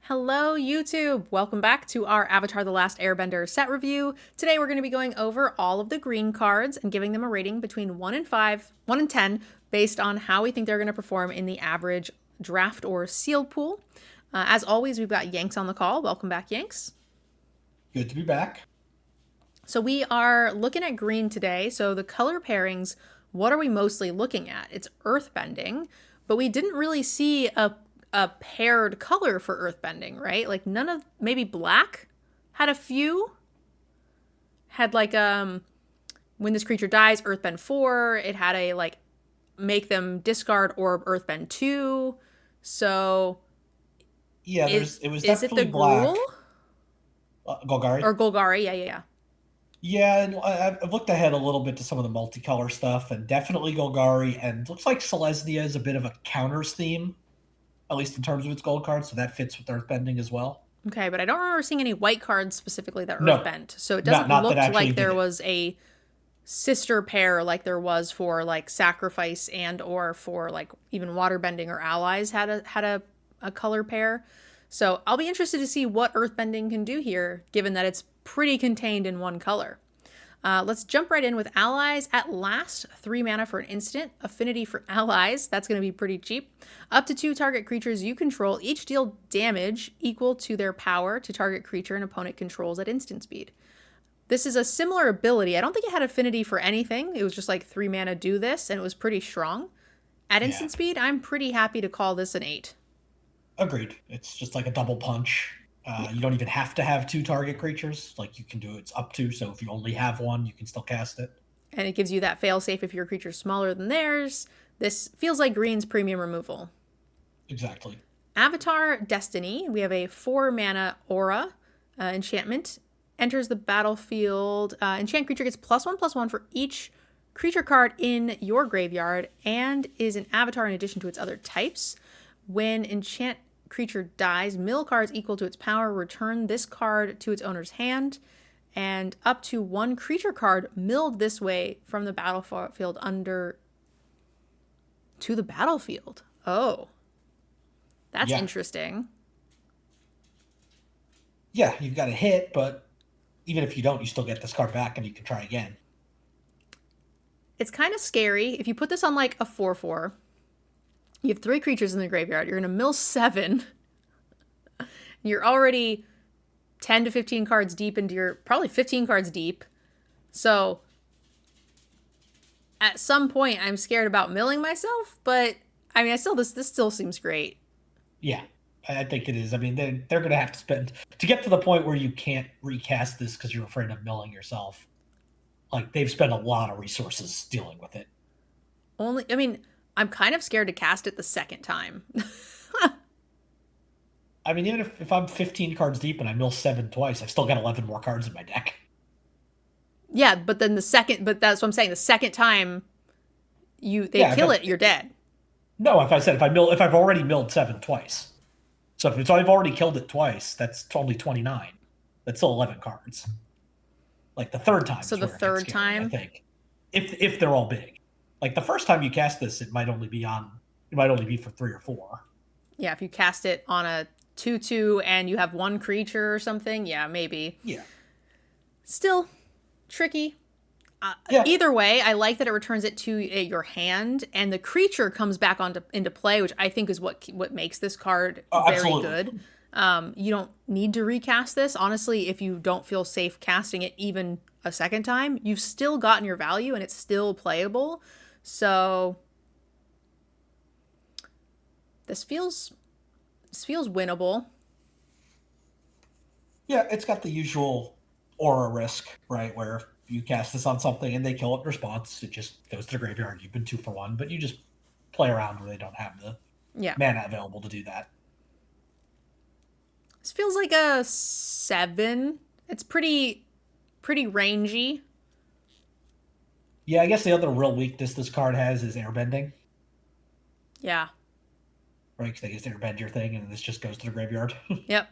Hello, YouTube! Welcome back to our Avatar The Last Airbender set review. Today we're going to be going over all of the green cards and giving them a rating between 1 and 5, 1 and 10, based on how we think they're going to perform in the average draft or sealed pool. As always, we've got Yanks on the call. Welcome back, Yanks. Good to be back. So we are looking at green today. So the color pairings, what are we mostly looking at? It's earthbending, but we didn't really see a paired color for earthbending, right? Like none of, maybe black had a few. Had like when this creature dies, earthbend 4. It had a like make them discard orb earthbend 2. So Yeah, it was is it the definitely black. Gruul Golgari. or Golgari? Yeah. Yeah, and I've looked ahead a little bit to some of the multicolor stuff, and definitely Golgari, and looks like Selesnya is a bit of a counters theme, at least in terms of its gold card, so that fits with Earthbending as well. Okay, but I don't remember seeing any white cards specifically that No, earthbent. So it not doesn't not that look actually like did there it. was a sister pair like there was for like sacrifice and or for like even waterbending or allies had a color pair. So I'll be interested to see what earthbending can do here, given that it's pretty contained in one color. Let's jump right in with allies. At last, 3 mana for an instant. Affinity for allies. That's going to be pretty cheap. Up to 2 target creatures you control each deal damage equal to their power to target creature an opponent controls at instant speed. This is a similar ability. I don't think it had affinity for anything. It was just like 3 mana do this, and it was pretty strong. At Yeah, instant speed, I'm pretty happy to call this an 8. agreed. It's just like a double punch. Yeah. You don't even have to have 2 target creatures. Like you can do it's up to. So if you only have one, you can still cast it. And it gives you that failsafe if your creature's smaller than theirs. This feels like green's premium removal. Exactly. Avatar Destiny. We have a 4 mana aura enchantment. Enters the battlefield. Enchant creature gets +1/+1 for each creature card in your graveyard and is an avatar in addition to its other types. When enchant creature dies, mill cards equal to its power. Return this card to its owner's hand. And up to 1 creature card milled this way from the battlefield under to the battlefield. Oh, that's Yeah. interesting. Yeah, you've got a hit, but even if you don't, you still get this card back and you can try again. It's kind of scary. If you put this on like a 4/4, you have 3 creatures in the graveyard. You're going to mill 7. You're already 10 to 15 cards deep into your, probably 15 cards deep. So at some point, I'm scared about milling myself, but I mean, this still seems great. Yeah, I think it is. I mean, they're going to have to spend to get to the point where you can't recast this because you're afraid of milling yourself. Like they've spent a lot of resources dealing with it. I mean, I'm kind of scared to cast it the second time. I mean, even if I'm 15 cards deep and I mill 7 twice, I've still got 11 more cards in my deck. Yeah, but then but that's what I'm saying. The second time they Yeah, kill it, you're dead. no, if I've already milled 7 twice. So if I've already killed it twice, that's only 29. That's still 11 cards. Like the third time So is the where it gets third scary, I time, think. If they're all big. Like the first time you cast this, it might only be for 3 or 4. yeah, if you cast it on a 2/2 and you have 1 creature or something, yeah, maybe. Yeah. Still tricky. Yeah. Either way, I like that it returns it to your hand, and the creature comes back into play, which I think is what makes this card very Absolutely. good. You don't need to recast this. Honestly, if you don't feel safe casting it even a second time, you've still gotten your value and it's still playable. So this feels winnable. Yeah, it's got the usual aura risk, right? Where if you cast this on something and they kill it in response, it just goes to the graveyard. You've been 2 for 1, but you just play around where they don't have the Yeah. mana available to do that. This feels like a 7. It's pretty rangy. Yeah, I guess the other real weakness this card has is airbending, Yeah. right? Because they just airbend your thing and this just goes to the graveyard. Yep.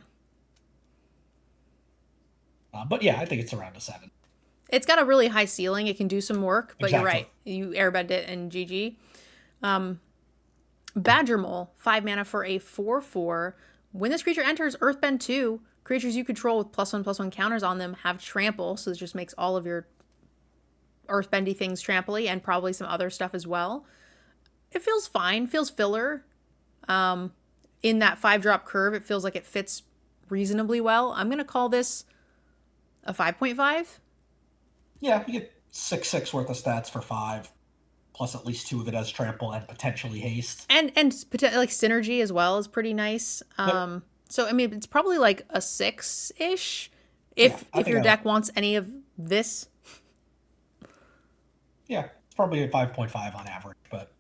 But yeah, I think it's around a 7. It's got a really high ceiling. It can do some work, but you're Exactly. right. You airbend it and GG. Badger Mole, 5 mana for a 4/4 When this creature enters Earthbend 2, creatures you control with +1/+1 counters on them have trample, so this just makes all of your earthbendy things trampley and probably some other stuff as well. It feels fine, feels filler. In that 5-drop curve, it feels like it fits reasonably well. I'm going to call this a 5.5. Yeah, you get 6/6 worth of stats for 5, plus at least 2 of it as trample and potentially haste. And like synergy as well is pretty nice. Yep. So I mean, it's probably like a 6-ish Yeah, if your deck wants any of this. Yeah, it's probably a 5.5 on average, but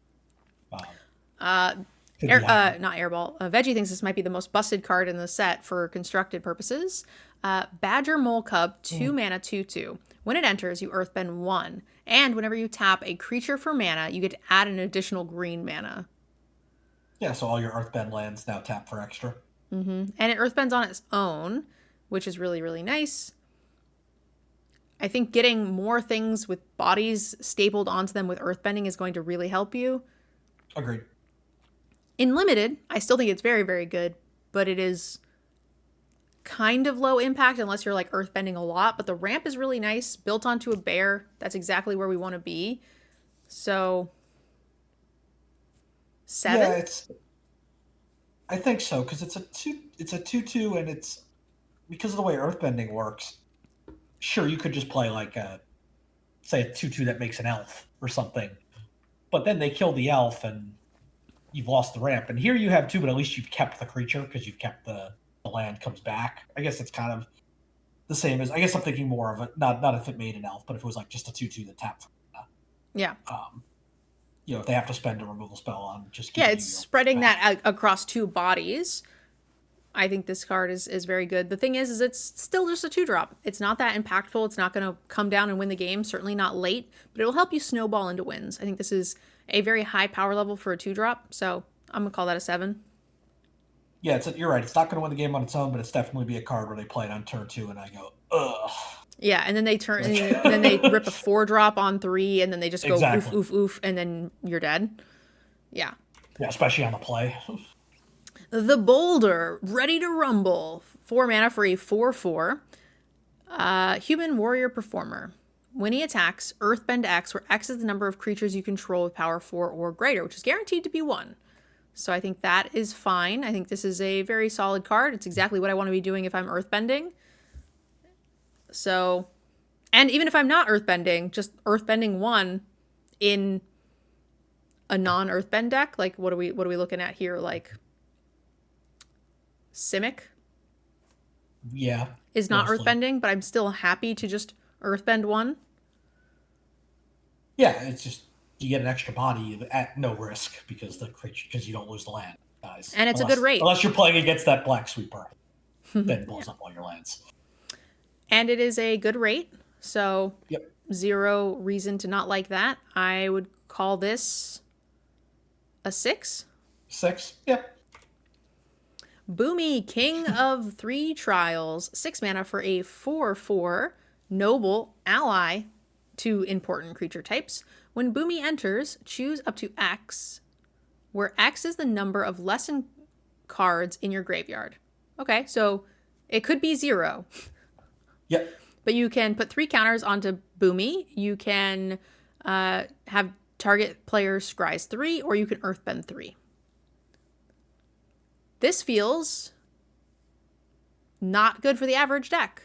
Not Airball. Veggie thinks this might be the most busted card in the set for constructed purposes. Badger Mole Cub, 2 mana, 2/2. When it enters, you earthbend 1. And whenever you tap a creature for mana, you get to add an additional green mana. Yeah, so all your earthbend lands now tap for extra. And it earthbends on its own, which is really, really nice. I think getting more things with bodies stapled onto them with earthbending is going to really help you. Agreed. In limited, I still think it's very, very good, but it is kind of low impact unless you're like earthbending a lot. But the ramp is really nice, built onto a bear. That's exactly where we want to be. So 7? Yeah, I think so, because it's a 2/2, and it's because of the way earthbending works. Sure, you could just play like say a 2/2 that makes an elf or something, but then they kill the elf and you've lost the ramp. And here you have 2, but at least you've kept the creature because you've kept the land comes back. I guess it's kind of the same as, I guess I'm thinking more of it, not if it made an elf, but if it was like just a 2/2 that tapped. Yeah. If they have to spend a removal spell on just it's spreading that across 2 bodies. I think this card is very good. The thing is it's still just a 2-drop. It's not that impactful. It's not going to come down and win the game, certainly not late, but it will help you snowball into wins. I think this is a very high power level for a 2-drop, so I'm going to call that a 7. Yeah, you're right. It's not going to win the game on its own, but it's definitely be a card where they play it on turn 2 and I go, ugh. Yeah, and then they turn, and then they rip a 4-drop on 3, and then they just go oof, oof, oof, and then you're dead. Yeah. Yeah, especially on the play. The Boulder, ready to rumble. 4 mana for a 4/4. Human Warrior Performer. When he attacks, Earthbend X, where X is the number of creatures you control with power 4 or greater, which is guaranteed to be 1. So I think that is fine. I think this is a very solid card. It's exactly what I want to be doing if I'm Earthbending. So, and even if I'm not Earthbending, just Earthbending 1 in a non-Earthbend deck, like what are we looking at here? Like Simic? Yeah. Is not mostly earthbending, but I'm still happy to just earthbend 1. Yeah, it's just you get an extra body at no risk because you don't lose the land, guys. And it's a good rate. Unless you're playing against that black sweeper. Then blows up all your lands. And it is a good rate, so yep. 0 reason to not like that. I would call this a 6. 6, yep. Boomy, King of 3 Trials, 6 mana for a 4/4 noble ally to important creature types. When Boomy enters, choose up to X, where X is the number of lesson cards in your graveyard. Okay, so it could be 0. Yep. But you can put 3 counters onto Boomy. You can have target player scries 3, or you can earthbend 3. This feels not good for the average deck.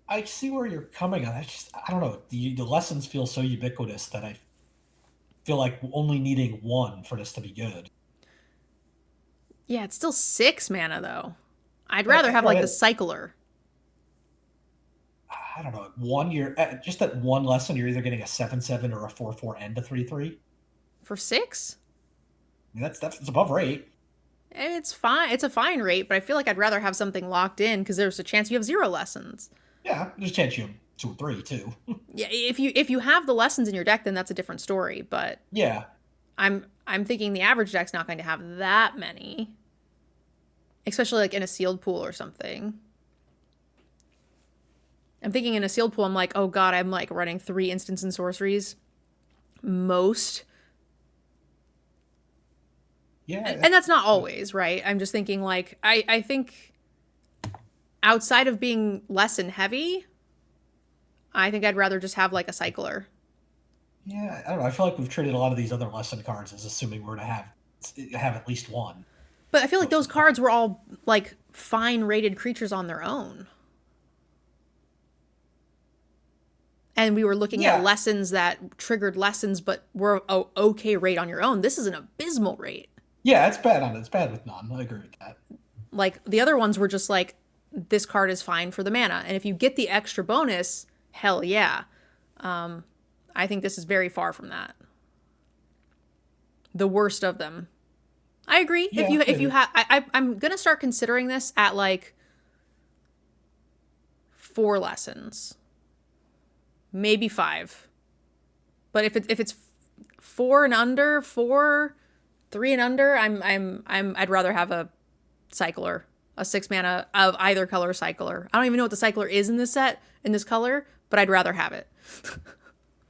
I see where you're coming on. I don't know. The lessons feel so ubiquitous that I feel like only needing 1 for this to be good. Yeah, it's still 6 mana though. I'd rather have like the cycler. I don't know. 1 year, just that 1 lesson, you're either getting a 7/7 or a 4/4 and a 3/3. For 6? I mean, that's above rate. It's fine. It's a fine rate, but I feel like I'd rather have something locked in because there's a chance you have 0 lessons. Yeah, there's a chance you have 2 or 3 too. Yeah, if you have the lessons in your deck, then that's a different story. But yeah, I'm thinking the average deck's not going to have that many, especially like in a sealed pool or something. I'm thinking in a sealed pool, I'm like, oh god, I'm like running 3 instants and sorceries. Most Yeah, And that's not always, right? I'm just thinking like I think outside of being lesson heavy, I think I'd rather just have like a cycler. yeah. I don't know. I feel like we've treated a lot of these other lesson cards as assuming we're gonna have at least one But I feel like most those of the time. cards were all like fine rated creatures on their own. And we were looking at Yeah, lessons that triggered lessons but were a okay rate on your own. This is an abysmal rate. yeah. It's bad on it. It's bad with none. I agree with that. Like the other ones were just like this card is fine for the mana. And if you get the extra bonus, hell yeah. I think this is very far from that. The worst of them. I agree. Yeah, If you maybe. have, I'm gonna start considering this at like 4 lessons, maybe 5. But if it's 3 and under, I'd rather have a cycler, a 6 mana of either color cycler. I don't even know what the cycler is in this set in this color, but I'd rather have it.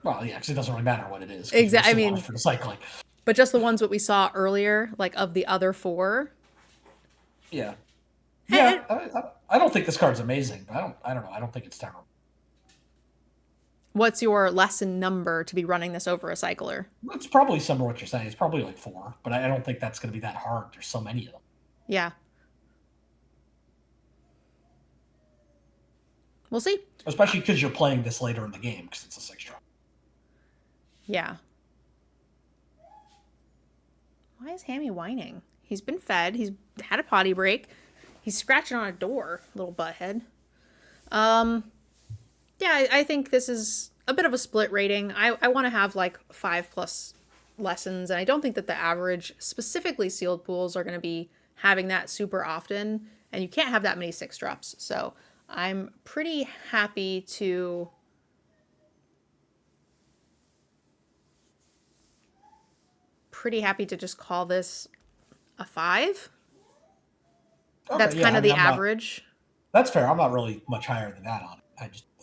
Well, yeah, because it doesn't really matter what it is because you Exactly. I still want it mean, for the cycling. but just the ones that we saw earlier, like of the other 4. Yeah, And yeah. I don't think this card's amazing, but I don't know. I don't think it's terrible. what's your lesson number to be running this over a cycler? It's probably similar to what you're saying. It's probably like 4, but I don't think that's going to be that hard. There's so many of them. Yeah, we'll see. Especially because you're playing this later in the game because it's a 6 drop. Yeah. Why is Hammy whining? He's been fed. He's had a potty break. He's scratching on a door, little butthead. Yeah, I think this is a bit of a split rating. I want to have like 5+ lessons, and I don't think that the average, specifically sealed pools, are going to be having that super often, and you can't have that many 6 drops. So I'm pretty happy to just call this a 5. That's Okay, yeah. kind I of mean, the I'm not. average. That's fair. I'm not really much higher than that on it.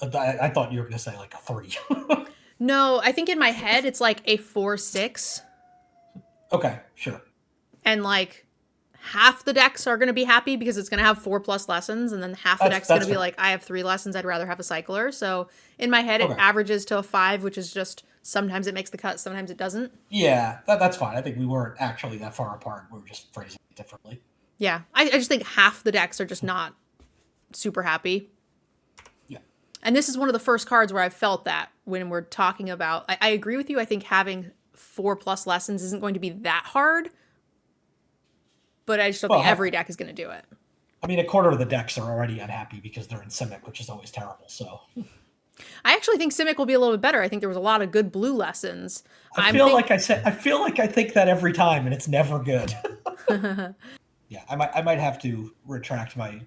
I thought you were going to say like a 3. No, I think in my head it's like a 4-6, Okay, sure. and like half the decks are going to be happy because it's going to have 4+ lessons, and then half the That's deck's going that's to be fair. like, I have 3 lessons, I'd rather have a cycler. So in my head it Okay. averages to a 5, which is just sometimes it makes the cut, sometimes it doesn't. Yeah, that's fine. I think we weren't actually that far apart. We were just phrasing it differently. Yeah, I just think half the decks are just not super happy. Yeah. And this is one of the first cards where I've felt that when we're talking about, I agree with you. I think having 4+ lessons isn't going to be that hard, but I just don't think every Well, deck is going to do it. I mean, a quarter of the decks are already unhappy because they're in Simic, which is always terrible. So I actually think Simic will be a little bit better. I think there was a lot of good blue lessons. I feel like I think that every time, and it's never good. Yeah, I might have to retract my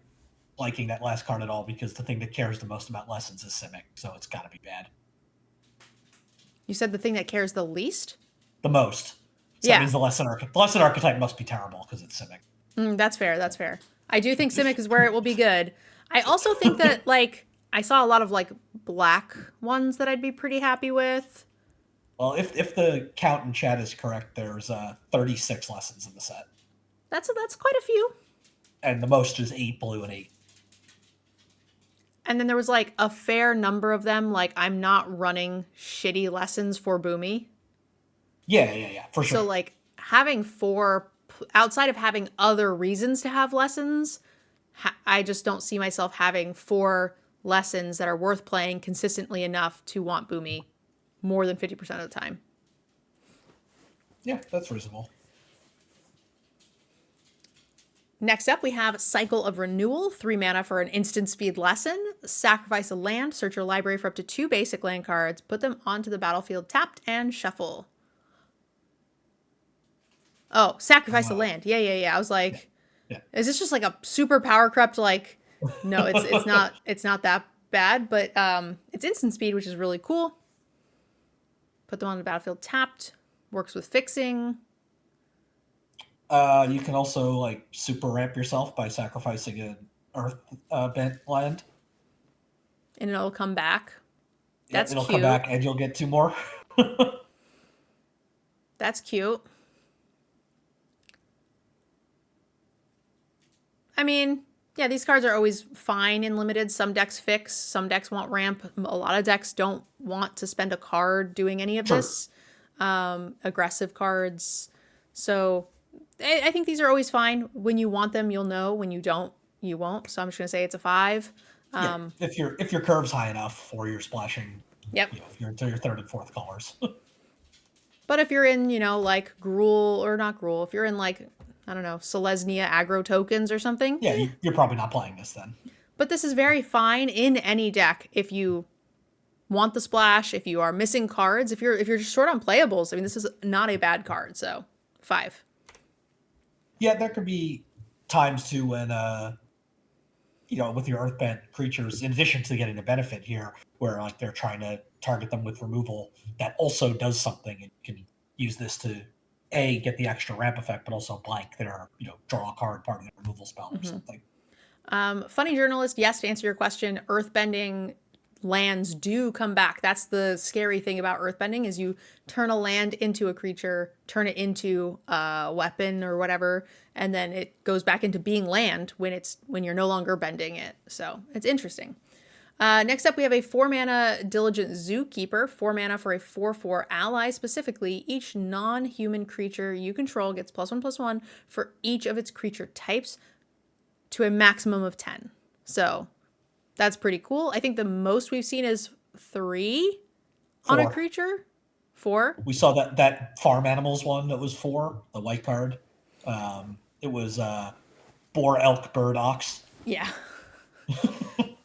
liking that last card at all because the thing that cares the most about lessons is Simic, so it's got to be bad. You said the thing that cares the least? The most. So that Yeah, means the lesson archetype must be terrible because it's Simic. that's fair. That's fair. I do think Simic is where it will be good. I also think that, like, I saw a lot of, like, black ones that I'd be pretty happy with. Well, if the count in chat is correct, there's 36 lessons in the set, That's quite a few. and the most is 8 blue and 8. And then there was, like, a fair number of them. Like, I'm not running shitty lessons for Boomy. Yeah, for So, sure. like, having 4, outside of having other reasons to have lessons, I just don't see myself having 4 lessons that are worth playing consistently enough to want Boomy more than 50% of the time. Yeah, that's reasonable. Next up, we have Cycle of Renewal, 3 mana for an instant speed lesson. Sacrifice a land, search your library for up to 2 basic land cards, put them onto the battlefield tapped, and shuffle. Oh, sacrifice a land. Yeah. I was like, Yeah. is this just like a super power crept? Like, no, it's not that bad, but it's instant speed, which is really cool. Put them on the battlefield tapped. Works with fixing. You can also like super ramp yourself by sacrificing an earth bent land. And it'll come back. Yeah, That's it'll cute. come back and you'll get 2 more. That's cute. I mean, yeah, these cards are always fine in limited. Some decks fix, some decks want ramp. A lot of decks don't want to spend a card doing any of True. this. Aggressive cards. So I think these are always fine. When you want them, you'll know. When you don't, you won't. So I'm just gonna say it's a 5. Yeah, if your curve's high enough, or you're splashing, Yep. if you're into your third and fourth colors. But if you're in, like Gruul or not Gruul, if you're in like, I don't know, Selesnya aggro tokens or something. Yeah, you're probably not playing this then. But this is very fine in any deck if you want the splash, if you are missing cards, if you're just short on playables. I mean, this is not a bad card, so 5. Yeah, there could be times too when with your earthbent creatures, in addition to getting the benefit here, where like they're trying to target them with removal, that also does something, and you can use this to get the extra ramp effect, but also blank their draw a card part of the removal spell or something. Funny journalist, yes, to answer your question, earthbending lands do come back. That's the scary thing about earthbending is you turn a land into a creature, turn it into a weapon or whatever, and then it goes back into being land when you're no longer bending it. So it's interesting. Next up, we have a 4-mana Diligent Zookeeper. 4 mana for a 4/4 ally. Specifically, each non-human creature you control gets +1/+1 for each of its creature types to a maximum of 10. So that's pretty cool. I think the most we've seen is 3 on a 4. creature. 4. We saw that farm animals one that was 4, the white card. It was boar, elk, bird, ox. Yeah.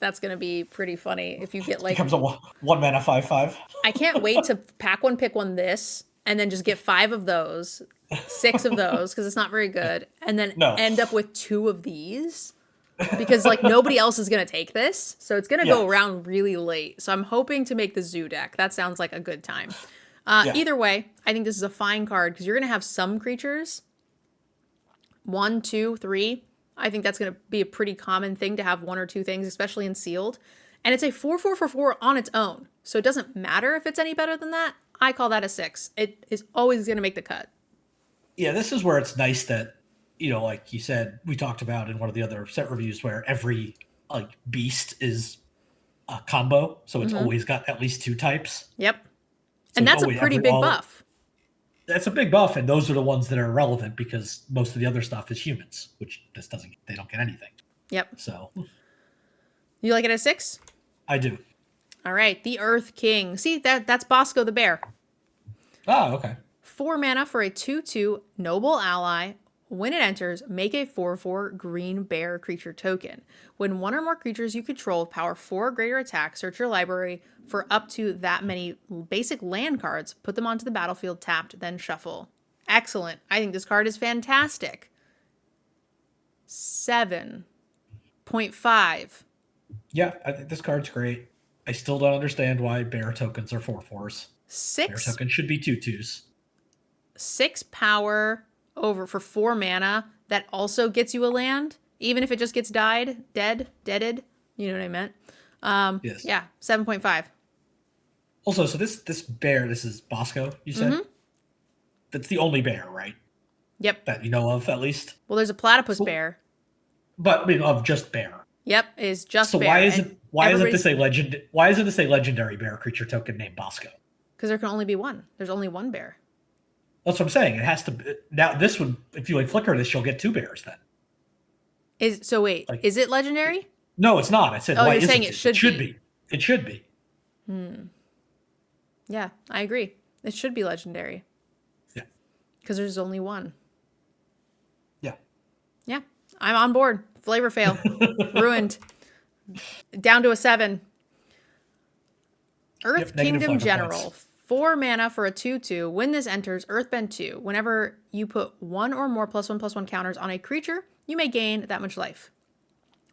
That's going to be pretty funny if you get like... Becomes a 1 mana 5/5. I can't wait to pack one, pick one this, and then just get 5 of those, 6 of those, because it's not very good, and then end up with 2 of these. Because like nobody else is going to take this. So it's going to go around really late. So I'm hoping to make the zoo deck. That sounds like a good time. Either way, I think this is a fine card because you're going to have some creatures. 1, 2, 3. I think that's going to be a pretty common thing to have 1 or 2 things, especially in sealed. And it's a 4/4 for 4 on its own. So it doesn't matter if it's any better than that. I call that a 6. It is always going to make the cut. Yeah, this is where it's nice that, like you said, we talked about in one of the other set reviews where every like beast is a combo. So it's always got at least 2 types. Yep. So and that's a pretty big buff. That's a big buff, and those are the ones that are relevant because most of the other stuff is humans, which they don't get anything. Yep. So you like it at 6? I do. All right, the Earth King. See, that's Bosco the bear. Oh, okay. 4 mana for a 2/2 noble ally. When it enters, make a 4/4 green bear creature token. When 1 or more creatures you control with power 4 or greater attack, search your library for up to that many basic land cards, put them onto the battlefield tapped, then shuffle. Excellent. I think this card is fantastic. 7.5. Yeah, I think this card's great. I still don't understand why bear tokens are 4/4s. 6. Bear tokens should be 2/2s. 6 power over for 4 mana that also gets you a land, even if it just gets deaded. You know what I meant? Yes. Yeah, 7.5. Also, so this bear, this is Bosco, you said? That's the only bear, right? Yep. That you know of, at least? Well, there's a platypus bear. But, I mean, of just bear. Yep, is just so bear. So why is it this a legendary bear creature token named Bosco? Because there can only be one. There's only one bear. That's what I'm saying. It has to now. This would, if you like flicker this, you'll get 2 bears then. Is it legendary? No, it's not. I said. Oh, why you're saying it should be. It should be. Yeah, I agree. It should be legendary. Yeah. Because there's only one. Yeah. Yeah, I'm on board. Flavor fail. Ruined. Down to a 7. Earth Kingdom General. Points. 4 mana for a 2/2. When this enters, Earthbend 2. Whenever you put 1 or more +1/+1 counters on a creature, you may gain that much life.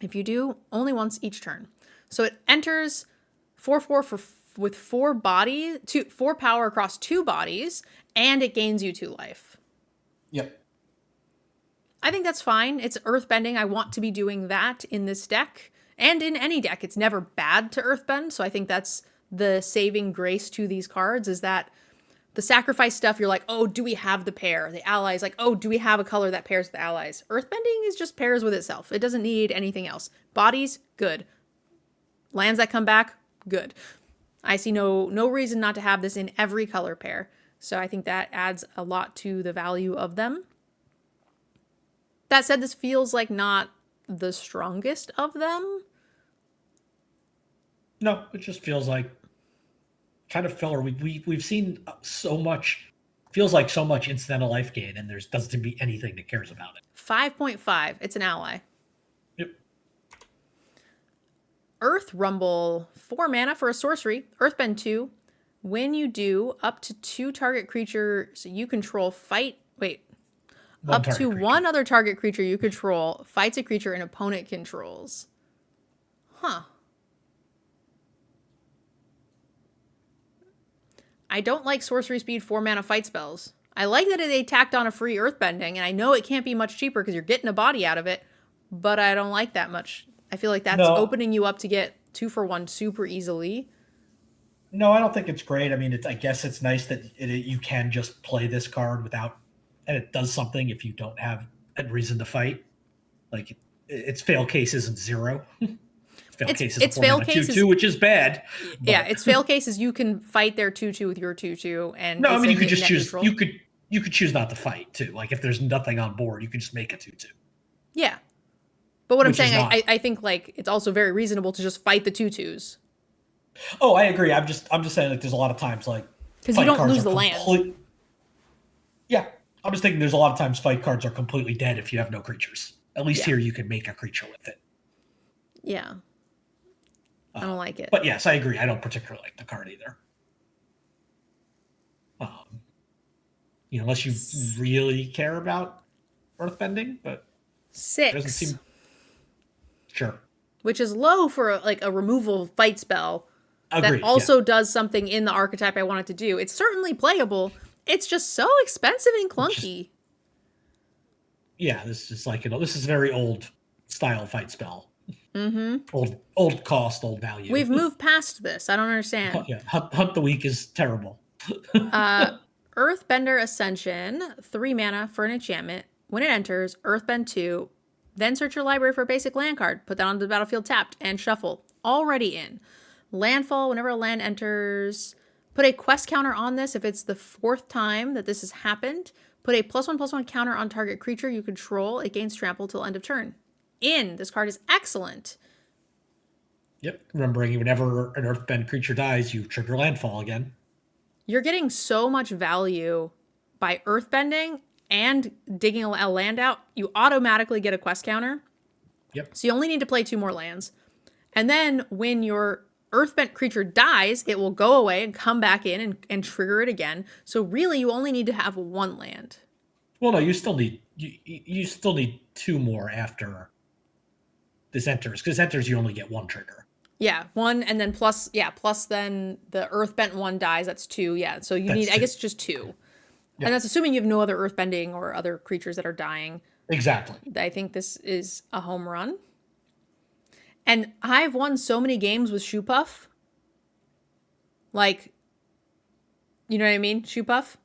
If you do, only once each turn. So it enters 4/4 with 4 power across 2 bodies, and it gains you 2 life. Yep. I think that's fine. It's earthbending. I want to be doing that in this deck. And in any deck, it's never bad to earthbend. So I think that's the saving grace to these cards, is that The sacrifice stuff, you're like, oh, do we have the pair? The allies, like, oh, do we have a color that pairs with the allies? Earthbending is just pairs with itself. It doesn't need anything else. Bodies, good. Lands that come back, good. I see no reason not to have this in every color pair. So I think that adds a lot to the value of them. That said, this feels like not the strongest of them. No, it just feels like kind of filler. We've seen so much, feels like so much incidental life gain, and there doesn't seem to be anything that cares about it. 5.5. It's an ally. Yep. Earth Rumble, 4 mana for a sorcery. Earthbend 2. When you do, up to 2 target creatures you control fight. Wait. Up to creature. 1 other target creature you control fights a creature an opponent controls. Huh. I don't like sorcery speed 4 mana fight spells. I like that they tacked on a free earthbending, and I know it can't be much cheaper because you're getting a body out of it, but I don't like that much. I feel like that's opening you up to get 2 for 1 super easily. No, I don't think it's great. I mean, I guess it's nice that you can just play this card without, and it does something if you don't have a reason to fight. Like, its fail case isn't 0. It's fail cases 2-2, which is bad. Yeah, its fail cases you can fight their 2-2 with your 2-2, and no, I mean you could just choose. Neutral. You could choose not to fight too. Like if there's nothing on board, you could just make a 2-2. Yeah, but what I'm saying, I think like it's also very reasonable to just fight the 2-2s. Oh, I agree. I'm just saying like there's a lot of times like because you don't lose the land. Yeah, I'm just thinking there's a lot of times fight cards are completely dead if you have no creatures. At least here you can make a creature with it. Yeah. I don't like it. But yes, I agree. I don't particularly like the card either. Unless you really care about earthbending, but 6. It doesn't seem sure. Which is low for a removal fight spell. Agreed, that also does something in the archetype I want it to do. It's certainly playable. It's just so expensive and clunky. This is like this is very old style fight spell. Mm-hmm. Old cost, old value. We've moved past this. I don't understand. Hunt the Weak is terrible. Earthbender Ascension, 3 mana for an enchantment. When it enters, Earthbend 2, then search your library for a basic land card, put that onto the battlefield tapped, and shuffle. Already in. Landfall, whenever a land enters, put a quest counter on this if it's the 4th time that this has happened. Put a +1/+1 counter on target creature you control. It gains trample till end of turn. This card is excellent. Yep. Remembering whenever an earthbend creature dies, you trigger landfall again. You're getting so much value by earthbending and digging a land out. You automatically get a quest counter. Yep. So you only need to play 2 more lands. And then when your earthbent creature dies, it will go away and come back in and trigger it again. So really you only need to have 1 land. Well, no, you still need you still need 2 more after this enters, because enters you only get 1 trigger. Yeah, 1 and then plus then the earthbent 1 dies. That's 2. Yeah, so you need 2. I guess just 2. Yep. And that's assuming you have no other earthbending or other creatures that are dying. Exactly. I think this is a home run. And I've won so many games with Shoe Puff. Like, you know what I mean? Shoe Puff?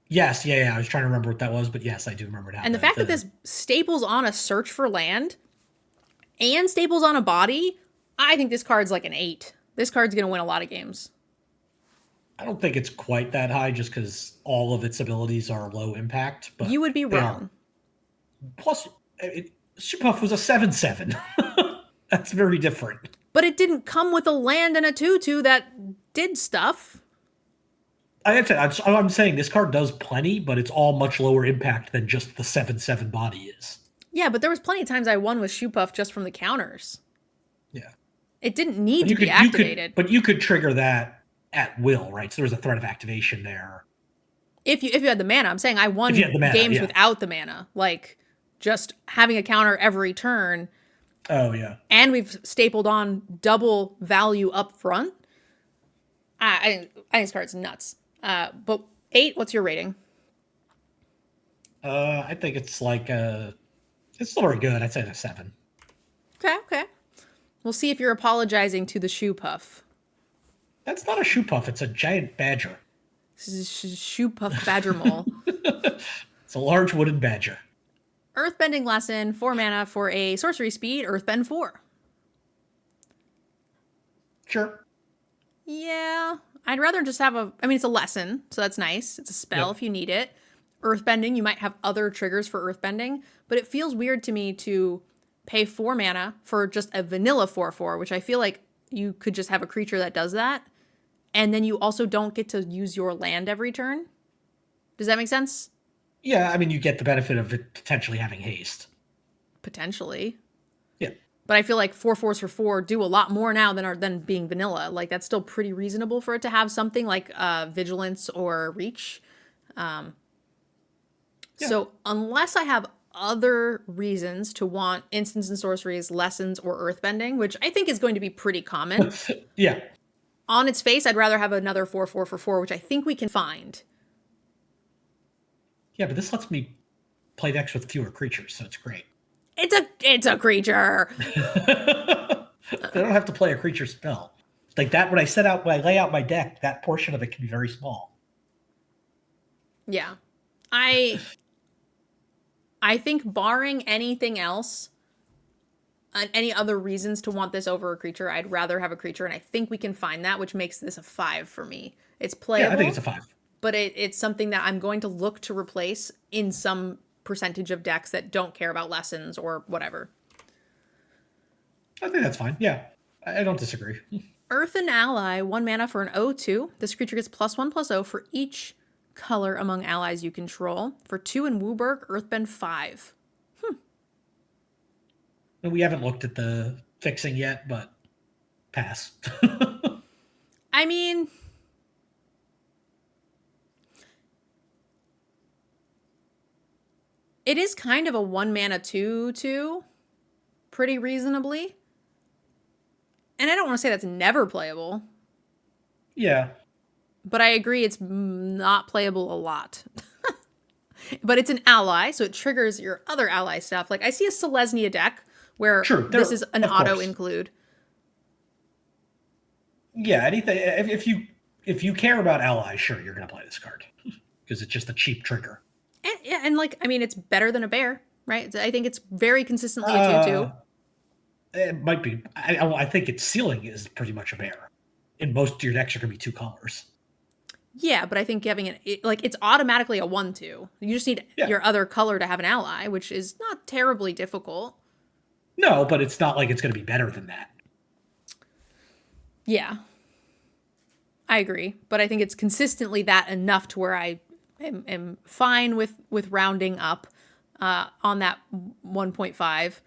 Yes, yeah. I was trying to remember what that was, but yes, I do remember that. And the fact that this staples on a search for land and staples on a body, I think this card's like an 8. This card's going to win a lot of games. I don't think it's quite that high just because all of its abilities are low impact. But you would be wrong. Plus, Shoe Puff was a 7/7. That's very different. But it didn't come with a land and a 2/2 that did stuff. I'm saying this card does plenty, but it's all much lower impact than just the 7/7 body is. Yeah, but there was plenty of times I won with Shoe Puff just from the counters. Yeah. It didn't need to be activated. But you could trigger that at will, right? So there was a threat of activation there. If you had the mana, I'm saying I won games without the mana. Like, just having a counter every turn. Oh, yeah. And we've stapled on double value up front. I think this card's nuts. But 8, what's your rating? I think it's like it's still very good. I'd say a 7. Okay. We'll see if you're apologizing to the Shoe Puff. That's not a Shoe Puff. It's a giant badger. Shoe puff badger mole. It's a large wooden badger. Earthbending lesson, 4 mana for a sorcery speed, Earthbend 4. Sure. Yeah, I'd rather just have I mean, it's a lesson, so that's nice. It's a spell Yep. if you need it. Earthbending, you might have other triggers for earthbending, but it feels weird to me to pay 4 mana for just a vanilla 4/4, which I feel like you could just have a creature that does that, and then you also don't get to use your land every turn. Does that make sense? Yeah, I mean, you get the benefit of it potentially having haste. Potentially. Yeah. But I feel like 4/4s for 4 do a lot more now than being vanilla. Like, that's still pretty reasonable for it to have something like vigilance or reach. Yeah. So unless I have other reasons to want instants and sorceries, lessons, or earthbending, which I think is going to be pretty common, Yeah. on its face, I'd rather have another 4/4 for 4, which I think we can find. Yeah, but this lets me play decks with fewer creatures, so it's great. It's a creature. They don't have to play a creature spell. Like that, when I lay out my deck, that portion of it can be very small. Yeah. I think barring anything else, any other reasons to want this over a creature, I'd rather have a creature, and I think we can find that, which makes this a 5 for me. It's playable. Yeah, I think it's a 5. But it's something that I'm going to look to replace in some percentage of decks that don't care about lessons or whatever. I think that's fine. Yeah, I don't disagree. Earthen Ally, 1 mana for an 0/2. This creature gets +1/+0 for each color among allies you control. For 2 in Wooburg, Earthbend 5. We haven't looked at the fixing yet, but pass. I mean, it is kind of a 1 mana 2/2, pretty reasonably. And I don't want to say that's never playable. Yeah. But I agree it's not playable a lot. But it's an ally, so it triggers your other ally stuff. Like, I see a Selesnya deck where this is an auto include. Yeah, anything. If you care about allies, sure, you're going to play this card because it's just a cheap trigger. And like, I mean, it's better than a bear, right? I think it's very consistently a 2/2. It might be. I think its ceiling is pretty much a bear. In most of your decks are going to be 2 colors. Yeah, but I think having it's automatically a 1/2. You just need your other color to have an ally, which is not terribly difficult. No, but it's not like it's going to be better than that. Yeah. I agree, but I think it's consistently that enough to where I am fine with rounding up on that 1.5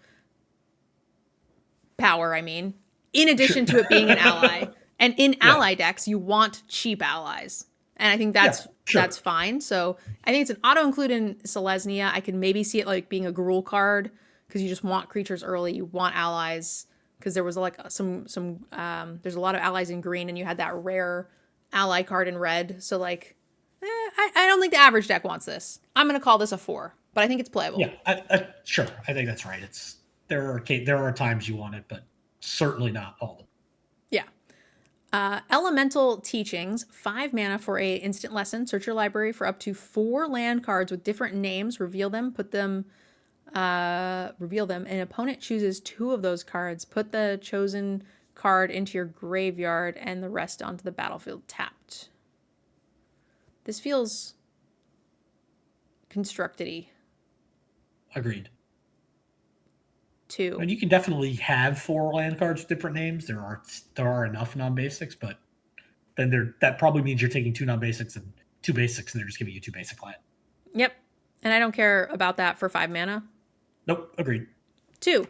power, I mean, in addition to it being an ally. And in ally decks, you want cheap allies. And I think that's fine. So I think it's an auto include in Selesnya. I can maybe see it like being a Gruul card because you just want creatures early. You want allies because there was like there's a lot of allies in green, and you had that rare ally card in red. So like, I don't think the average deck wants this. I'm gonna call this a 4, but I think it's playable. Yeah, sure. I think that's right. There are times you want it, but certainly not all of them. Yeah. Elemental Teachings, 5 mana for a instant lesson. Search your library for up to 4 land cards with different names. Reveal them. An opponent chooses 2 of those cards. Put the chosen card into your graveyard and the rest onto the battlefield tapped. This feels constructed-y. Agreed. 2. And you can definitely have 4 land cards with different names. There are enough non-basics, but then that probably means you're taking 2 non-basics and 2 basics, and they're just giving you 2 basic land. Yep. And I don't care about that for 5 mana. Nope, agreed. 2.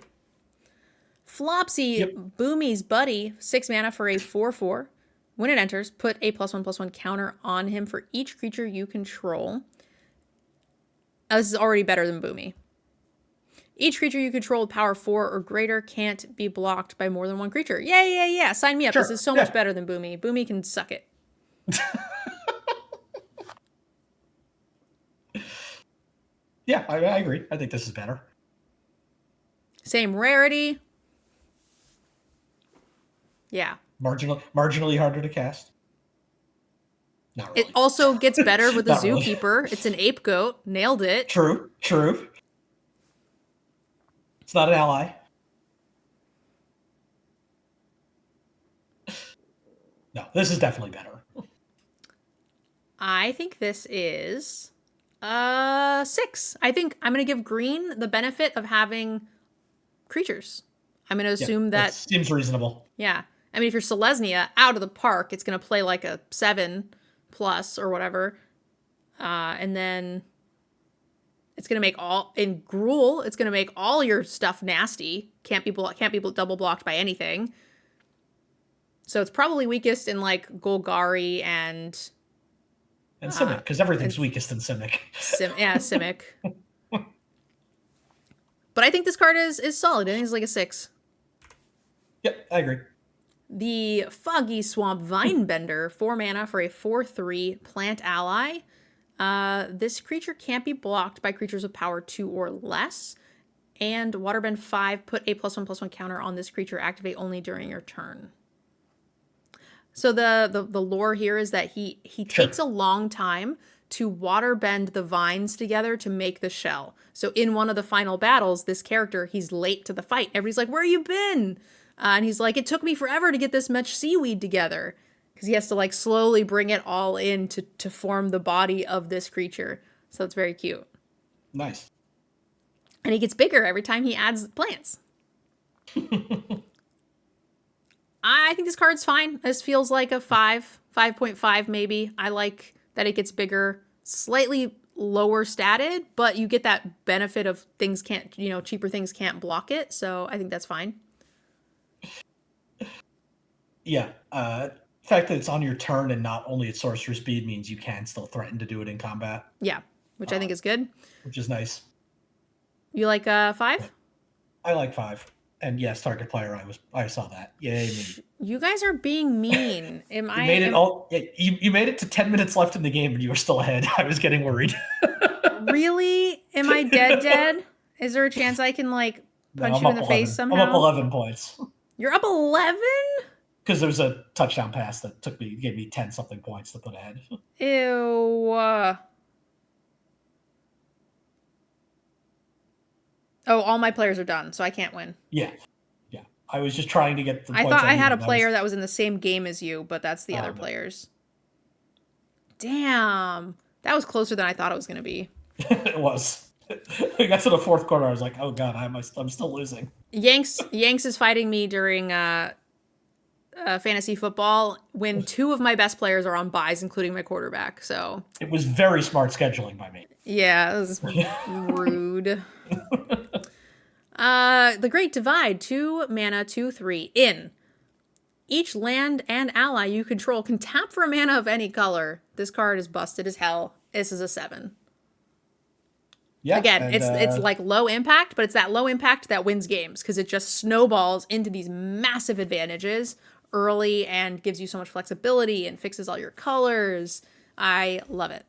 Flopsy, Boomy's Buddy, 6 mana for a 4/4. When it enters, put a +1/+1 counter on him for each creature you control. This is already better than Boomy. Each creature you control with power 4 or greater can't be blocked by more than 1 creature. Yeah. Sign me up. Sure. This is so much better than Boomy. Boomy can suck it. Yeah, I agree. I think this is better. Same rarity. Yeah. Marginally harder to cast. Not It really. also gets better with the Not really. Zookeeper. It's an ape goat. Nailed it. True. True. It's not an ally. No, this is definitely better. I think this is 6. I think I'm gonna give green the benefit of having creatures. I'm gonna Yeah, assume that that, seems reasonable. yeah. I mean, if you're Selesnya, out of the park, it's gonna play like a 7 plus or whatever. And then it's gonna make all in Gruul. It's gonna make all your stuff nasty. Can't be double blocked by anything. So it's probably weakest in like Golgari and And Simic, because everything's and weakest in Simic. Simic. But I think this card is solid. I think it's like a 6. Yep, I agree. The Foggy Swamp Vinebender, 4 mana for a 4/3 plant ally. This creature can't be blocked by creatures with power 2 or less. And Waterbend 5, put a +1/+1 counter on this creature, activate only during your turn. So the lore here is that he takes a long time to waterbend the vines together to make the shell. So in one of the final battles, this character, he's late to the fight. Everybody's like, where you been? And he's like, it took me forever to get this much seaweed together. Because he has to like slowly bring it all in to form the body of this creature. So it's very cute. Nice. And he gets bigger every time he adds plants. I think this card's fine. This feels like a 5, 5.5 maybe. I like that it gets bigger, slightly lower statted, but you get that benefit of things can't, cheaper things can't block it. So I think that's fine. Yeah. The fact that it's on your turn and not only at sorcerer speed means you can still threaten to do it in combat. Yeah, which I think is good. Which is nice. You like 5? I like 5. And yes, target player. I saw that. Yay me! You guys are being mean. You made it to 10 minutes left in the game, and you were still ahead. I was getting worried. Really? Am I dead? Is there a chance I can like punch you in the face somehow? I'm up 11 points. You're up 11? Because there was a touchdown pass that gave me 10 something points to put ahead. Ew. Oh, all my players are done, so I can't win. Yeah. I was just trying to get the I points. thought I had a player that was in the same game as you, but that's the other players. Damn. That was closer than I thought it was going to be. It was. I got to the fourth quarter. I was like, oh, God, I'm still losing. Yanks is fighting me during fantasy football when 2 of my best players are on buys, including my quarterback. So it was very smart scheduling by me. Yeah, it was rude. The Great Divide, 2 mana, 2/3. In each land and ally you control can tap for a mana of any color. This card is busted as hell. This is a 7. Yeah, again, it's like low impact, but it's that low impact that wins games because it just snowballs into these massive advantages early and gives you so much flexibility and fixes all your colors. I love it.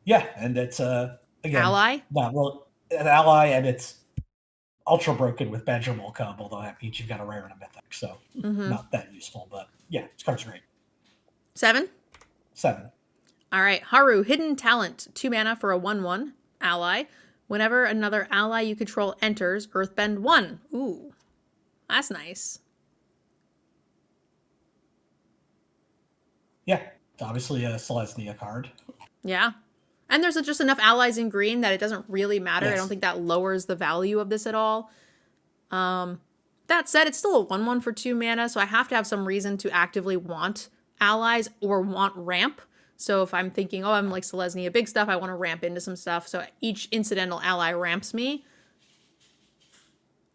Yeah, and it's again ally. Not really an ally, and it's ultra broken with Badger Mole Cub, although that means you've got a rare and a mythic, so not that useful. But yeah, this card's great. 7? 7. All right, Haru, Hidden Talent, 2 mana for a 1/1 ally. Whenever another ally you control enters, Earthbend 1. Ooh, that's nice. Yeah, it's obviously a Selesnya card. Yeah. And there's just enough allies in green that it doesn't really matter. Yes. I don't think that lowers the value of this at all. That said, it's still a 1/1 for 2 mana, so I have to have some reason to actively want allies or want ramp. So if I'm thinking, oh, I'm like Selesnya big stuff, I want to ramp into some stuff. So each incidental ally ramps me.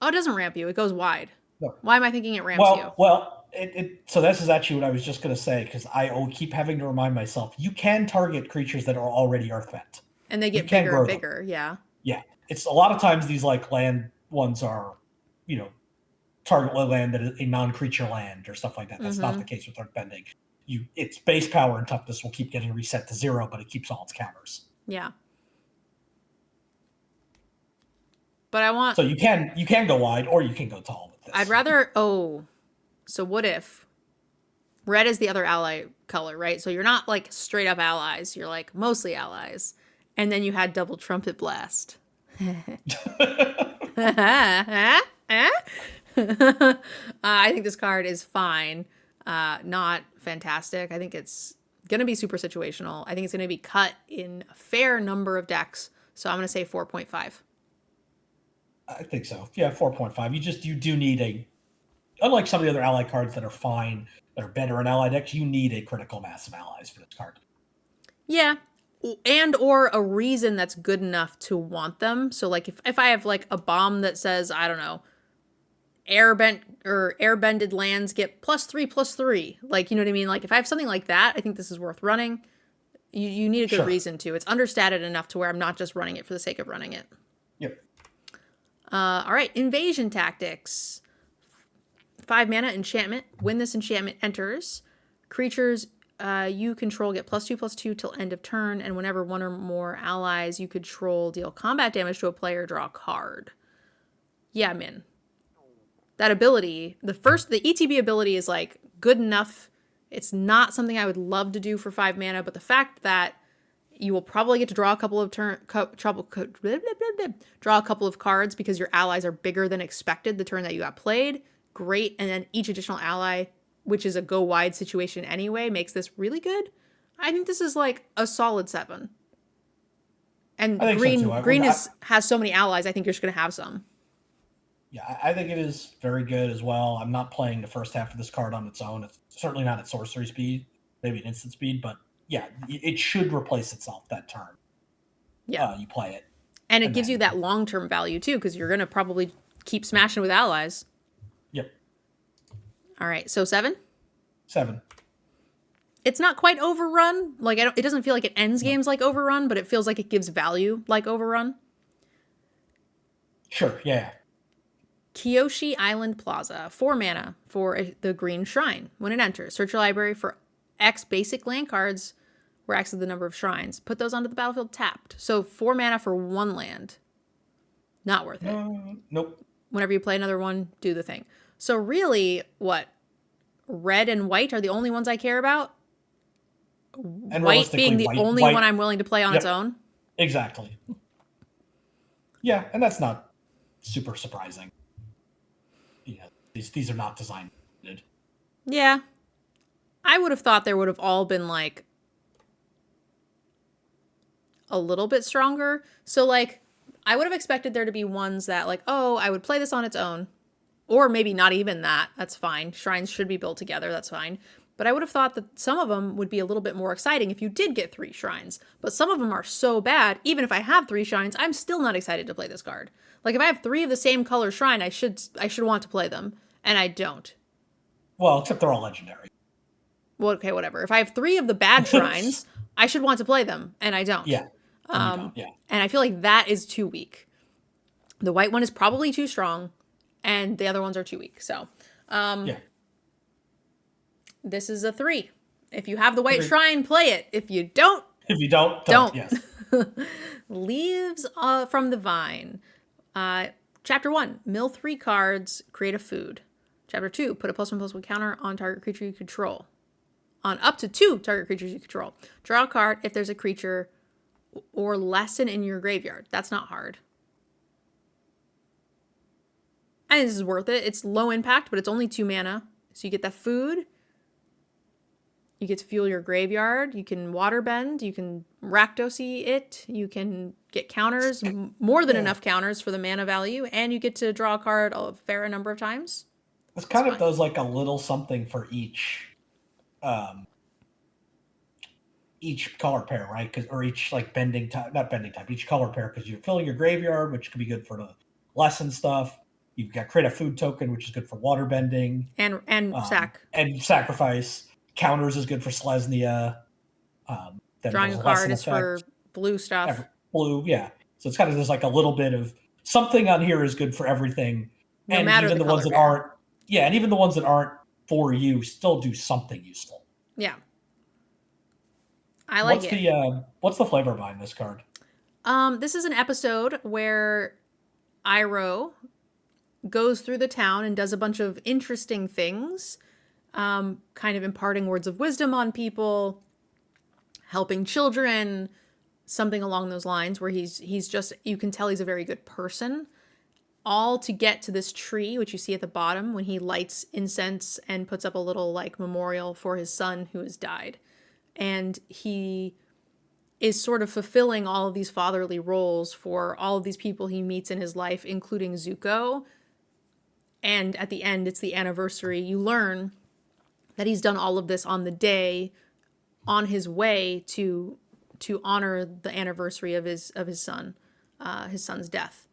Oh, it doesn't ramp you. It goes wide. No. Why am I thinking it ramps you? Well, so this is actually what I was just going to say, because I keep having to remind myself, you can target creatures that are already Earthbent. And they get bigger and bigger, yeah. Yeah. It's a lot of times these like land ones are, target land that is a non-creature land or stuff like that. That's not the case with Earthbending. Its base power and toughness will keep getting reset to 0, but it keeps all its counters. Yeah. But I want... So you can go wide or you can go tall with this. I'd rather... Oh... So what if Red is the other ally color, right? So you're not like straight up allies. You're like mostly allies. And then you had double trumpet blast. I think this card is fine. Not fantastic. I think it's going to be super situational. I think it's going to be cut in a fair number of decks. So I'm going to say 4.5. I think so. Yeah, 4.5. You do need a, unlike some of the other ally cards that are fine, that are better in ally decks, you need a critical mass of allies for this card. Yeah. And or a reason that's good enough to want them. So like if I have like a bomb that says, I don't know, airbended lands get +3/+3. Like, you know what I mean? Like if I have something like that, I think this is worth running. You need a good reason to. It's understated enough to where I'm not just running it for the sake of running it. Yep. All right, invasion tactics. 5 mana enchantment. When this enchantment enters, creatures you control get +2/+2 till end of turn, and whenever one or more allies you control deal combat damage to a player, draw a card. Yeah, man. That ability, the ETB ability is like good enough. It's not something I would love to do for 5 mana, but the fact that you will probably get to draw a couple of draw a couple of cards because your allies are bigger than expected the turn that you got played. Great, and then each additional ally, which is a go wide situation anyway, makes this really good. I think this is like a solid 7. And green has so many allies. I think you're just gonna have some. Yeah, I think it is very good as well. I'm not playing the first half of this card on its own. It's certainly not at sorcery speed, maybe at instant speed, but yeah, it should replace itself that turn. Yeah, you play it, and it gives you that long-term value too, because you're gonna probably keep smashing with allies. Yep. All right, so 7. 7. It's not quite Overrun. Like it doesn't feel like it ends games like Overrun, but it feels like it gives value like Overrun. Sure. Yeah. Kyoshi Island Plaza, 4 mana for the Green Shrine. When it enters, search your library for X basic land cards, where X is the number of shrines. Put those onto the battlefield tapped. So 4 mana for 1 land. Not worth it. Nope. Whenever you play another one, do the thing. So really, what? Red and white are the only ones I care about? And white being the only one I'm willing to play on its own? Exactly. Yeah, and that's not super surprising. Yeah, these are not designed. Yeah. I would have thought there would have all been like a little bit stronger. So like I would have expected there to be ones that like, oh, I would play this on its own. Or maybe not even that. That's fine. Shrines should be built together. That's fine. But I would have thought that some of them would be a little bit more exciting if you did get 3 shrines. But some of them are so bad, even if I have 3 shrines, I'm still not excited to play this card. Like if I have 3 of the same color shrine, I should want to play them, and I don't. Well, except they're all legendary. Well, okay, whatever. If I have 3 of the bad shrines, I should want to play them, and I don't. Yeah. And I feel like that is too weak. The white one is probably too strong, and the other ones are too weak. So, this is a 3. If you have the white shrine, play it. If you don't, don't. Yes. Leaves from the Vine. Chapter 1, mill 3 cards, create a food. Chapter 2, put a +1/+1 counter on target creature you control. On up to 2 target creatures you control. Draw a card if there's a creature or lesson in your graveyard. That's not hard. I think this is worth it. It's low impact, but it's only 2 mana. So you get that food. You get to fuel your graveyard. You can waterbend. You can Rakdos it. You can get counters, more than enough counters for the mana value, and you get to draw a card a fair number of times. This kind of does like a little something for each color pair, right? Or each like bending type, not bending type, each color pair, because you're filling your graveyard, which could be good for the lesson stuff. You've got create a food token, which is good for water bending. And sacrifice. Counters is good for Selesnya. Drawing a card is for blue stuff. Blue, yeah. So it's kind of just like a little bit of something on here is good for everything. No and matter even the ones that aren't, and even the ones that aren't for you still do something useful. Yeah. I like it. What's the flavor behind this card? This is an episode where Iroh goes through the town and does a bunch of interesting things. kind of imparting words of wisdom on people, helping children, something along those lines, where he's just, you can tell he's a very good person, all to get to this tree, which you see at the bottom when he lights incense and puts up a little like memorial for his son who has died. And he is sort of fulfilling all of these fatherly roles for all of these people he meets in his life, including Zuko. And at the end, it's the anniversary. You learn that he's done all of this on the day, on his way to honor the anniversary of his son's death,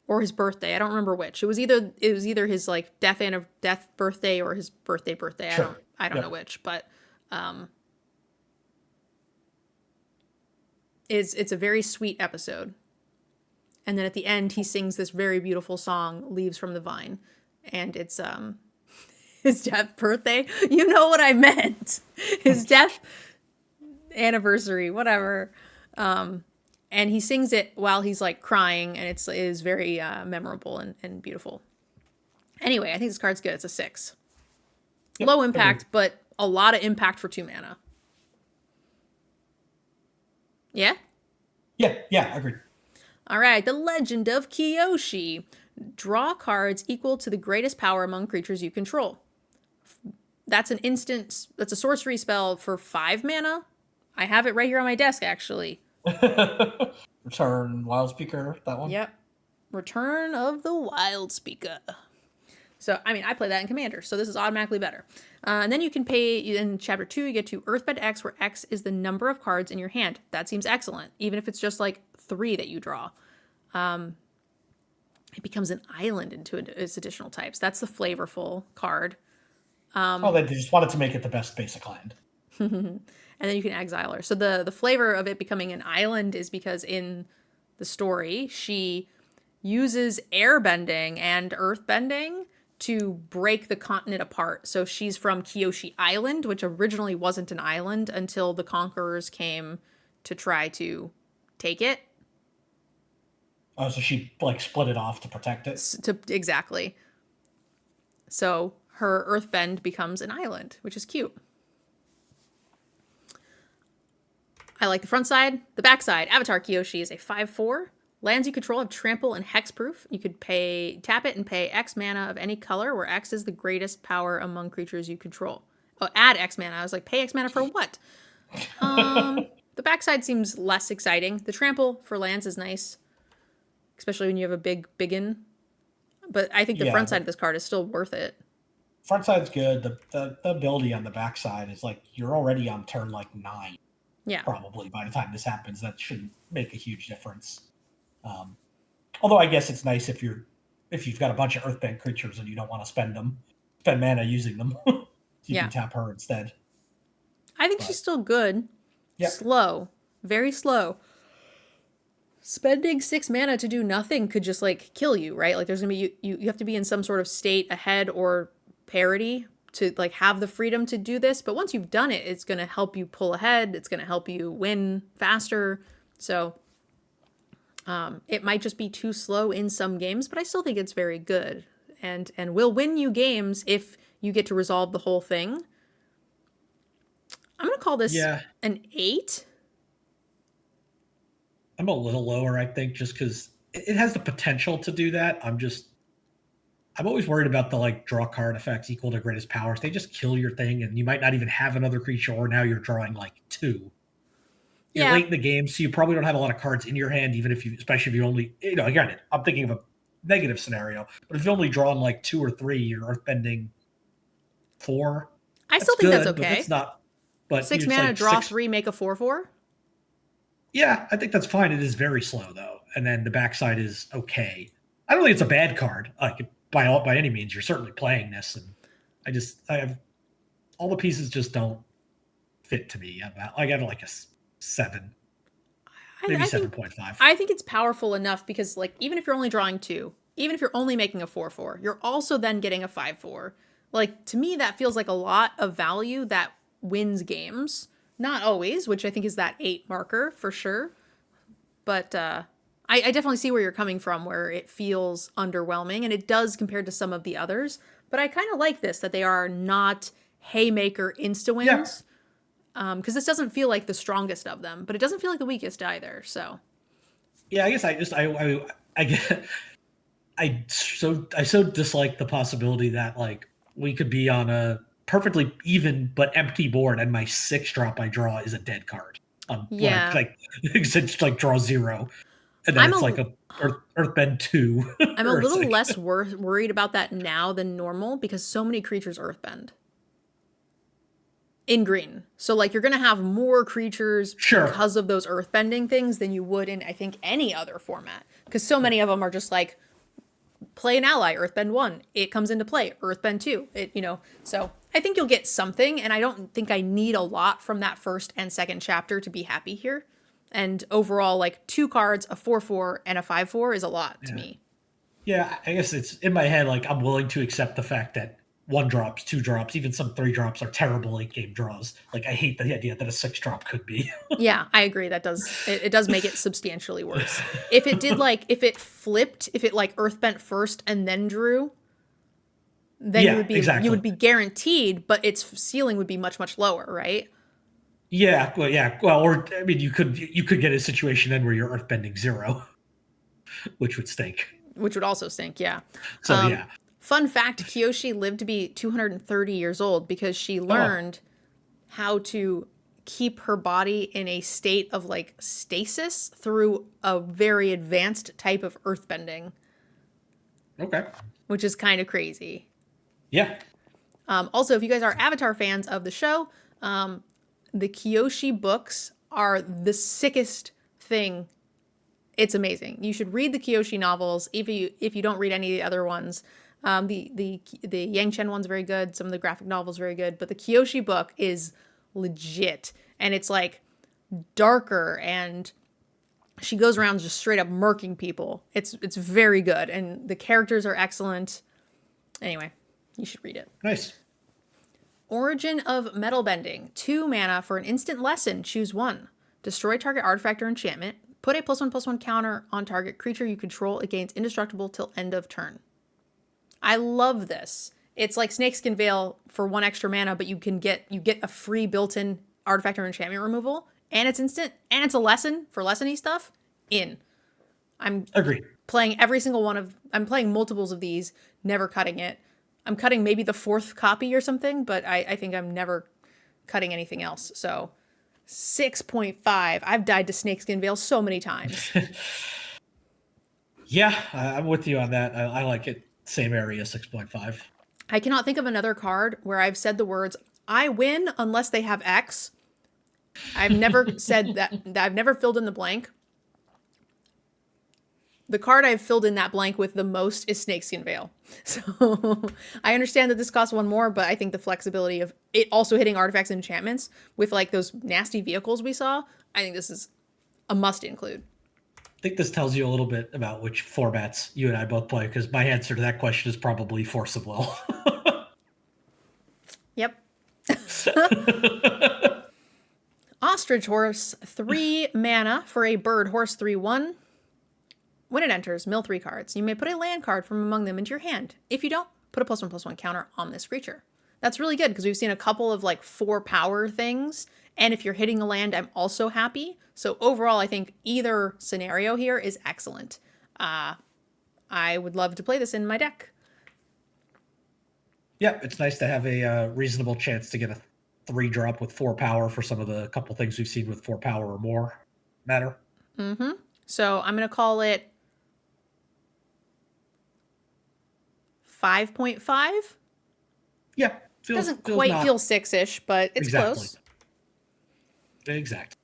or his birthday. I don't remember which. It was either his like death birthday or his birthday. Sure. I don't know which, but it's a very sweet episode. And then at the end, he sings this very beautiful song, "Leaves from the Vine," and it's his death birthday. You know what I meant? His death anniversary, whatever. And he sings it while he's like crying, and it is very memorable and beautiful. Anyway, I think this card's good. It's a 6. Yep, low impact, agreed. But a lot of impact for 2 mana. Yeah? Yeah, agreed. All right, the Legend of Kyoshi. Draw cards equal to the greatest power among creatures you control. That's an instant, that's a sorcery spell for 5 mana. I have it right here on my desk, actually. Return Wild Speaker, that one? Yep. Return of the Wild Speaker. So, I mean, I play that in Commander, so this is automatically better. And then you can pay, in Chapter 2, you get to Earthbend X, where X is the number of cards in your hand. That seems excellent, even if it's just like 3 that you draw. It becomes an island into its additional types. That's the flavorful card. They just wanted to make it the best basic land. And then you can exile her. So the flavor of it becoming an island is because in the story, she uses airbending and earthbending to break the continent apart. So she's from Kyoshi Island, which originally wasn't an island until the conquerors came to try to take it. Oh, so she like split it off to protect it? Exactly. So her earthbend becomes an island, which is cute. I like the front side. The back side, Avatar Kyoshi is a 5/4. Lands you control have trample and hexproof. You could tap it and pay X mana of any color, where X is the greatest power among creatures you control. Oh, add X mana. I was like, pay X mana for what? The backside seems less exciting. The trample for lands is nice, especially when you have a biggin. But I think the front side of this card is still worth it. Front side's good. The ability on the backside is like you're already on turn like 9. Yeah. Probably by the time this happens, that shouldn't make a huge difference. Although I guess it's nice if you've got a bunch of earthbend creatures and you don't want to spend mana using them. You can tap her instead. I think she's still good. Yep. Slow. Very slow. Spending 6 mana to do nothing could just like kill you, right? Like there's gonna be you have to be in some sort of state ahead or parity to like have the freedom to do this. But once you've done it, it's gonna help you pull ahead. It's gonna help you win faster. So it might just be too slow in some games, but I still think it's very good and will win you games if you get to resolve the whole thing. I'm gonna call this an 8. I'm a little lower, I think, just because it has the potential to do that. I'm always worried about the like draw card effects equal to greatest powers. They just kill your thing, and you might not even have another creature, or now you're drawing like 2. You're late in the game, so you probably don't have a lot of cards in your hand, especially if you only, again, I'm thinking of a negative scenario, but if you're only drawing like 2 or 3, you're earthbending 4. I still think that's okay. But it's not. But 6 mana, like draw 3, make a 4/4. Yeah, I think that's fine. It is very slow though, and then the backside is okay. I don't think it's a bad card. Like by any means, you're certainly playing this, and I have all the pieces just don't fit to me. I got like a 7, maybe 7.5. I think it's powerful enough because like even if you're only drawing 2, even if you're only making a 4/4, you're also then getting a 5/4. Like to me, that feels like a lot of value that wins games. Not always, which I think is that 8 marker for sure. But I definitely see where you're coming from, where it feels underwhelming, and it does compared to some of the others. But I kind of like this, that they are not haymaker insta Yeah. wins. Because this doesn't feel like the strongest of them, but it doesn't feel like the weakest either. So Yeah, I guess I get I so dislike the possibility that like we could be on a perfectly even but empty board, and my 6 drop I draw is a dead card. When I yeah, like it's like draw 0, and then I'm it's a like a Earthbend 2 I'm a or little 6. less worried about that now than normal because so many creatures earthbend in green. So like you're gonna have more creatures Sure. because of those earthbending things than you would in I think any other format. Because so many of them are just like play an ally, earthbend 1, it comes into play, earthbend 2. So I think you'll get something, and I don't think I need a lot from that first and second chapter to be happy here. And overall, like 2 cards, a 4/4, and a 5/4 is a lot to Yeah. me. Yeah, I guess it's in my head like I'm willing to accept the fact that 1 drops, 2 drops, even some 3 drops are terrible late game draws. Like I hate the idea that a 6 drop could be. Yeah, I agree. It does make it substantially worse. If it did like if it flipped, if it like earthbent first and then drew, then Yeah, you exactly. would be guaranteed, but its ceiling would be much lower, right? Yeah. Well, or I mean, you could get a situation then where you're earthbending 0, which would stink. Which would also stink. Yeah. So yeah. Fun fact: Kyoshi lived to be 230 years old because she Oh, learned how to keep her body in a state of like stasis through a very advanced type of earthbending, okay. which is kind of crazy. Yeah. Also, if you guys are Avatar fans of the show, the Kyoshi books are the sickest thing. It's amazing. You should read the Kyoshi novels if you don't read any of the other ones. The Yang Chen one's very good. Some of the graphic novels very good, but the Kyoshi book is legit, and it's like darker, and she goes around just straight up murking people. It's very good, and the characters are excellent. Anyway, you should read it. Nice. Origin of Metal Bending. 2 mana for an instant lesson. Choose 1. Destroy target artifact or enchantment. Put a +1/+1 counter on target creature you control. It gains indestructible till end of turn. I love this. It's like Snakeskin Veil for 1 extra mana, but you get a free built-in artifact or enchantment removal, and it's instant, and it's a lesson for lessony stuff. I'm Agreed. playing every single one of. I'm playing multiples of these, never cutting it. I'm cutting maybe the 4th copy or something, but I think I'm never cutting anything else. So 6.5. I've died to Snakeskin Veil so many times. Yeah, I'm with you on that. I like it. Same area, 6.5. I cannot think of another card where I've said the words, I win unless they have X. I've never said that. I've never filled in the blank. The card I've filled in that blank with the most is Snakeskin Veil. So I understand that this costs 1 more, but I think the flexibility of it also hitting artifacts and enchantments with like those nasty vehicles we saw, I think this is a must include. I think this tells you a little bit about which formats you and I both play, because my answer to that question is probably Force of Will. Yep. Ostrich Horse, 3 mana for a bird horse 3/1. When it enters, mill 3 cards. You may put a land card from among them into your hand. If you don't, put a +1/+1 counter on this creature. That's really good because we've seen a couple of like 4 power things. And if you're hitting a land, I'm also happy. So overall, I think either scenario here is excellent. I would love to play this in my deck. Yeah, it's nice to have a reasonable chance to get a 3 drop with 4 power for some of the couple things we've seen with 4 power or more matter. So I'm going to call it 5.5. Yeah, Doesn't feels quite not feel 6-ish, but it's exactly. close. Exactly.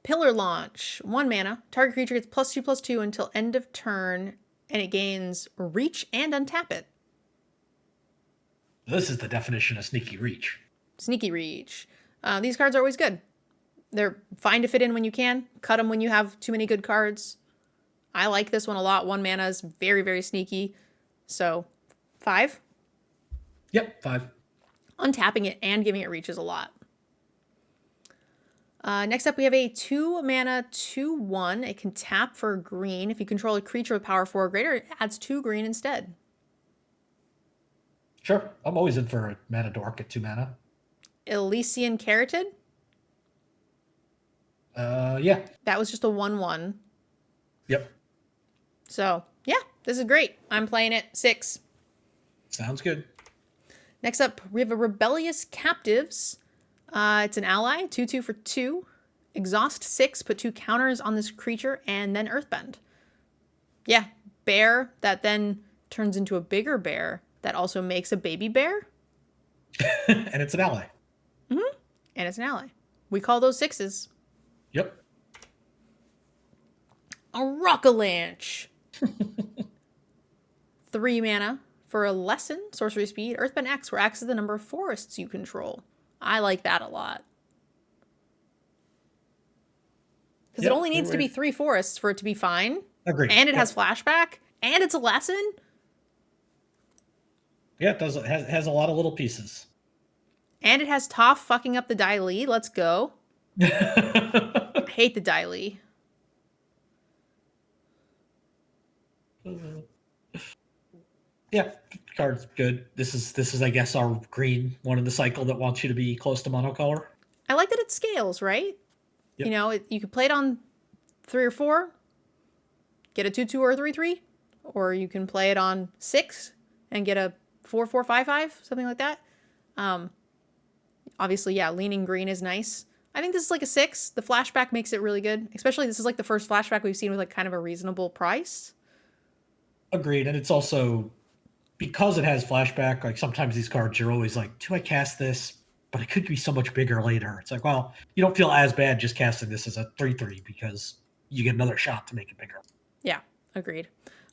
Pillar Launch, 1 mana. Target creature gets +2/+2 until end of turn, and it gains reach and untap it. This is the definition of sneaky reach. Sneaky Reach. These cards are always good. They're fine to fit in when you can. Cut them when you have too many good cards. I like this one a lot. 1 mana is very, very sneaky. So 5. Yep, 5. Untapping it and giving it reach is a lot. Next up, we have a 2 mana 2/1. It can tap for green. If you control a creature with power 4 or greater, it adds 2 green instead. Sure. I'm always in for a mana dork at 2 mana. Elysian Keratin. Yeah. That was just a 1/1. Yep. So, yeah, this is great. I'm playing it 6. Sounds good. Next up, we have a Rebellious Captives. It's an ally, 2/2 for 2. Exhaust 6, put 2 counters on this creature, and then Earthbend. Yeah, bear that then turns into a bigger bear that also makes a baby bear. And it's an ally. Mm-hmm. And it's an ally. We call those 6s. Yep. A Rockalanche. 3 mana for a lesson, sorcery speed, Earthbend X, where X is the number of forests you control. I like that a lot. Because it only needs to be 3 forests for it to be fine. Agreed. And it has flashback. And it's a lesson. Yeah, it does. It has a lot of little pieces. And it has Toph fucking up the Dai Li. Let's go. I hate the Dai Li. Yeah, card's good. This is I guess our green one in the cycle that wants you to be close to monocolor. I like that it scales, right? Yep. You know, you could play it on 3 or 4, get a 2/2 or a 3/3, or you can play it on 6 and get a 4/4/5/5, something like that. Obviously, yeah, leaning green is nice. I think this is like a 6. The flashback makes it really good. Especially this is like the first flashback we've seen with like kind of a reasonable price. Agreed, and it's also because it has flashback. Like sometimes these cards, you're always like, "Do I cast this?" But it could be so much bigger later. It's like, well, you don't feel as bad just casting this as a 3/3 because you get another shot to make it bigger. Yeah, agreed.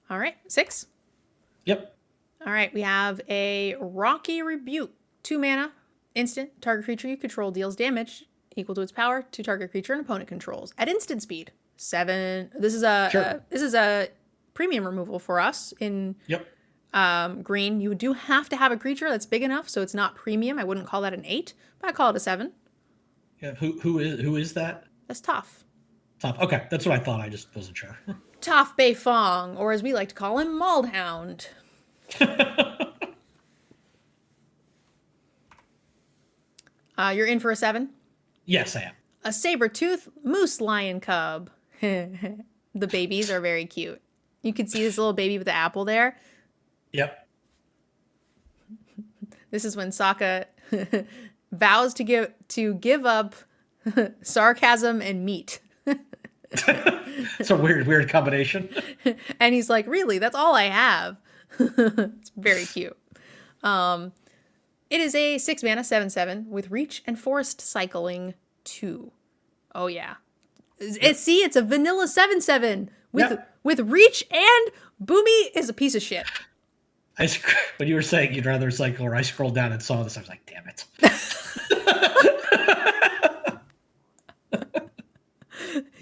All right, 6. Yep. All right, we have a Rocky Rebuke. 2 mana, instant. Target creature you control deals damage equal to its power to target creature an opponent controls at instant speed. 7. This is a premium removal for us in green. You do have to have a creature that's big enough, so it's not premium. I wouldn't call that an 8, but I call it a 7. Yeah. Who is that? That's Toph. Toph. Okay, that's what I thought. I just wasn't sure. Toph Beifong, or as we like to call him, Maulhound. You're in for a 7? Yes, I am. A saber-tooth moose lion cub. The babies are very cute. You can see this little baby with the apple there. Yep. This is when Sokka vows to give up sarcasm and meat. It's a weird combination. And he's like, really, that's all I have. It's very cute. It is a 6 mana 7/7 with reach and forest cycling 2. Oh yeah. It's a vanilla 7/7 with reach, and Boomy is a piece of shit. When you were saying you'd rather cycle, or I scrolled down and saw this, I was like, damn it.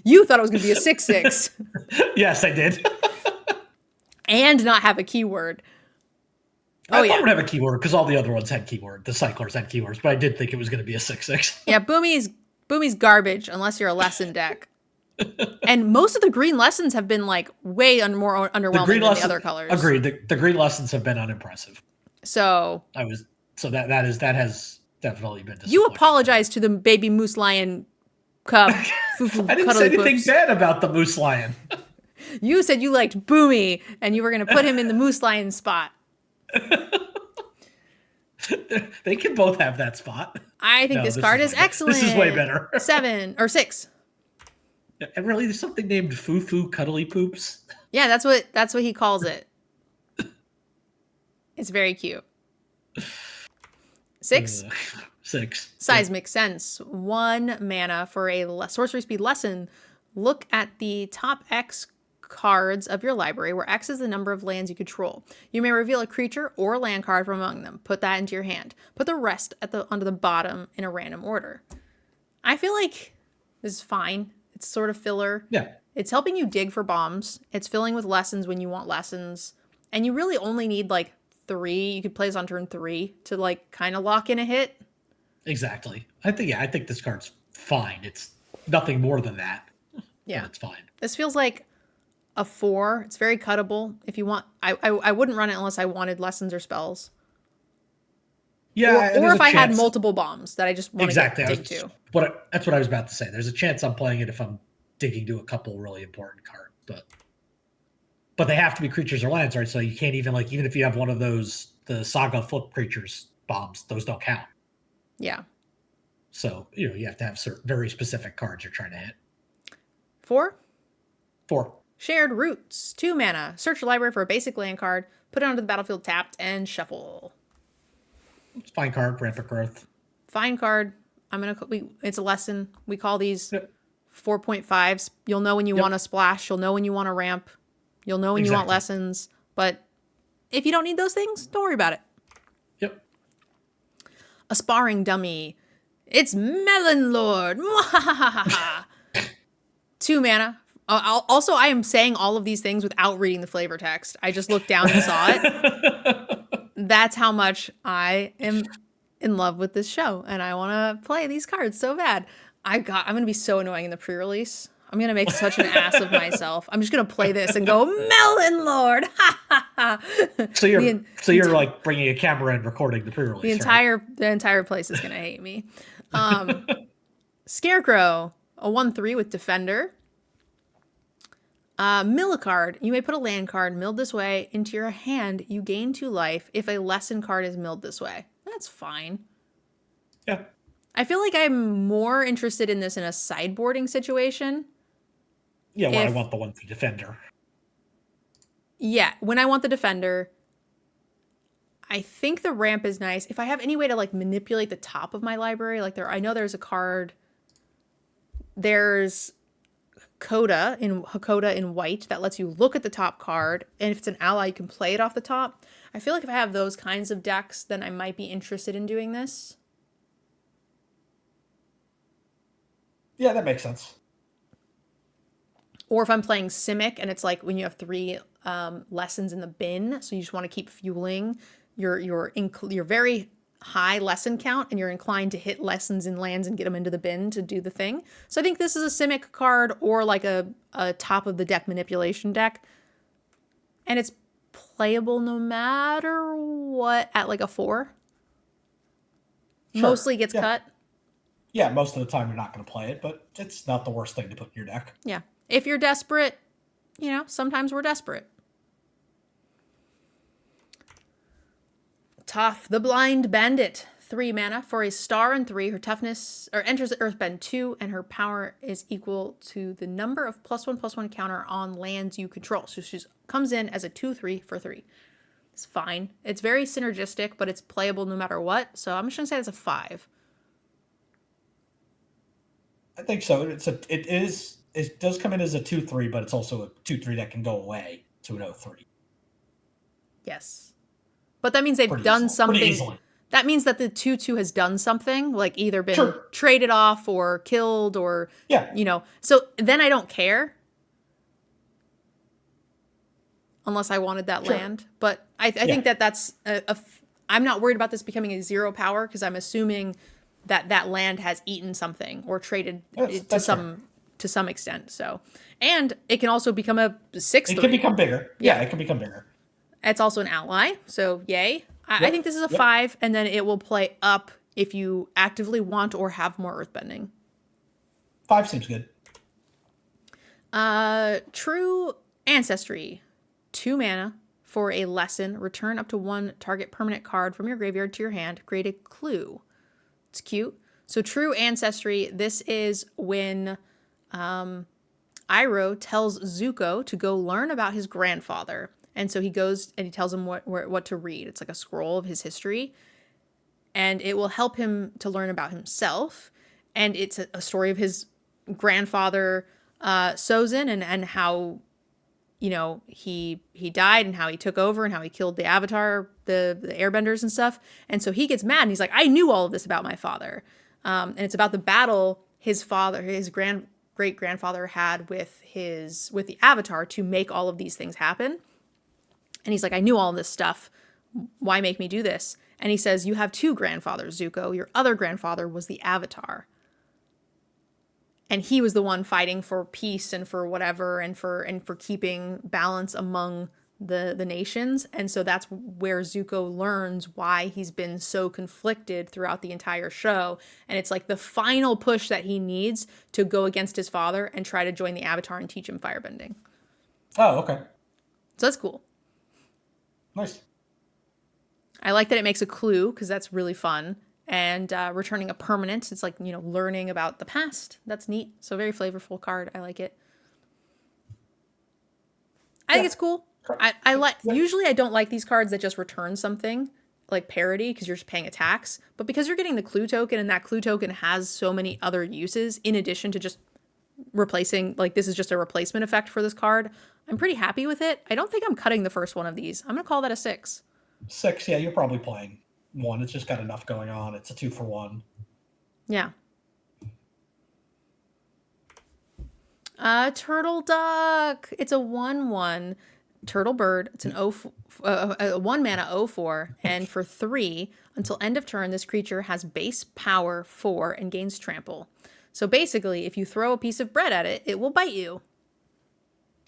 You thought it was going to be a 6/6. Yes, I did. And not have a keyword. I thought it would have a keyword because all the other ones had keyword. The cyclers had keywords, but I did think it was going to be a 6/6. Yeah, Boomy's garbage unless you're a lesson deck. And most of the green lessons have been like way more underwhelming than the other colors. Agreed. The green lessons have been unimpressive. So that has definitely been disappointing. You apologize to the baby moose lion cub. I didn't say anything bad about the moose lion. You said you liked Boomy and you were going to put him in the moose lion spot. They can both have that spot. I think this card is excellent. This is way better. 7 or 6. And really, there's something named Foo Cuddly Poops. Yeah, that's what he calls it. It's very cute. 6? 6. Seismic Sense. 1 mana for a sorcery speed lesson. Look at the top X cards of your library, where X is the number of lands you control. You may reveal a creature or land card from among them. Put that into your hand. Put the rest onto the bottom in a random order. I feel like this is fine. It's sort of filler. Yeah. It's helping you dig for bombs. It's filling with lessons when you want lessons. And you really only need like 3. You could play this on turn 3 to like kind of lock in a hit. Exactly. I think this card's fine. It's nothing more than that. Yeah. It's fine. This feels like a 4. It's very cuttable. If you want, I wouldn't run it unless I wanted lessons or spells. Yeah, Or there's a if I had chance. multiple bombs that I just want to Exactly. get dig to. That's what I was about to say. There's a chance I'm playing it if I'm digging to a couple really important cards, but they have to be creatures or lands, right? So you can't even like even if you have one of those the Saga flip creatures bombs, those don't count. Yeah. So you have to have certain very specific cards you're trying to hit. 4. 4. Shared Roots. 2 mana. Search your library for a basic land card. Put it onto the battlefield tapped and shuffle. It's fine card, rampant growth. Fine card. It's a lesson. We call these 4.5s. You'll know when you want to splash. You'll know when you want to ramp. You'll know when you want lessons. But if you don't need those things, don't worry about it. Yep. A sparring dummy. It's Melon Lord. 2 mana. Also, I am saying all of these things without reading the flavor text. I just looked down and saw it. That's how much I am in love with this show, and I want to play these cards so bad. I'm going to be so annoying in the pre-release. I'm going to make such an ass of myself. I'm just going to play this and go, Melon Lord! So you're like bringing a camera and recording the pre-release. The entire place is going to hate me. Scarecrow, a 1/3 with Defender. Mill a card. You may put a land card milled this way into your hand. You gain 2 life if a lesson card is milled this way. That's fine. Yeah. I feel like I'm more interested in this in a sideboarding situation. Yeah, well, I want the one for Defender. Yeah, when I want the Defender, I think the ramp is nice. If I have any way to like manipulate the top of my library, like I know there's a card. There's Hakoda in white that lets you look at the top card, and if it's an ally, you can play it off the top. I feel like if I have those kinds of decks, then I might be interested in doing this. Yeah, that makes sense. Or if I'm playing Simic and it's like when you have 3 lessons in the bin, so you just want to keep fueling your very high lesson count, and you're inclined to hit lessons in lands and get them into the bin to do the thing. So I think this is a Simic card or like a top of the deck manipulation deck. And it's playable no matter what at like a 4. Sure. Mostly gets cut. Yeah, most of the time you're not going to play it, but it's not the worst thing to put in your deck. Yeah. If you're desperate, sometimes we're desperate. Tough the Blind Bandit. 3 mana for a star and 3. Her toughness enters the Earthbend 2, and her power is equal to the number of +1/+1 counter on lands you control. So she comes in as a 2/3 for 3. It's fine. It's very synergistic, but it's playable no matter what. So I'm just gonna say it's a 5. I think so. It does come in as a 2/3, but it's also a 2/3 that can go away to an 0/3. Yes. But that means they've done something. That means that the 2/2 has done something, like either been traded off or killed or, So then I don't care. Unless I wanted that land. But I think that's I'm not worried about this becoming a 0 power because I'm assuming that land has eaten something or traded to some extent. So, and it can also become a 6/3. It can become bigger. Yeah, it can become bigger. It's also an ally, so yay. I think this is a 5, and then it will play up if you actively want or have more earthbending. 5 seems good. True Ancestry. 2 mana for a lesson. Return up to 1 target permanent card from your graveyard to your hand. Create a clue. It's cute. So True Ancestry, this is when Iroh tells Zuko to go learn about his grandfather. And so he goes and he tells him what to read. It's like a scroll of his history. And it will help him to learn about himself. And it's a story of his grandfather, Sozin, and how, he died and how he took over and how he killed the Avatar, the airbenders and stuff. And so he gets mad and he's like, I knew all of this about my father. And it's about the battle his great-grandfather had with the Avatar to make all of these things happen. And he's like, I knew all of this stuff. Why make me do this? And he says, you have 2 grandfathers, Zuko. Your other grandfather was the Avatar. And he was the one fighting for peace and for whatever and for keeping balance among the nations, and so that's where Zuko learns why he's been so conflicted throughout the entire show, and it's like the final push that he needs to go against his father and try to join the Avatar and teach him firebending. Oh, okay. So that's cool. Nice. I like that it makes a clue because that's really fun. And returning a permanent, it's like, learning about the past. That's neat. So very flavorful card. I like it. I think it's cool. I like. Usually, I don't like these cards that just return something like parity because you're just paying a tax. But because you're getting the clue token, and that clue token has so many other uses in addition to just replacing. Like this is just a replacement effect for this card. I'm pretty happy with it. I don't think I'm cutting the first one of these. I'm gonna call that a 6. 6. Yeah, you're probably playing 1. It's just got enough going on. It's a 2 for 1. Yeah. Turtle Duck. It's a 1/1 turtle bird. It's an 1 mana 0/4, and for 3, until end of turn, this creature has base power 4 and gains trample. So basically, if you throw a piece of bread at it, it will bite you.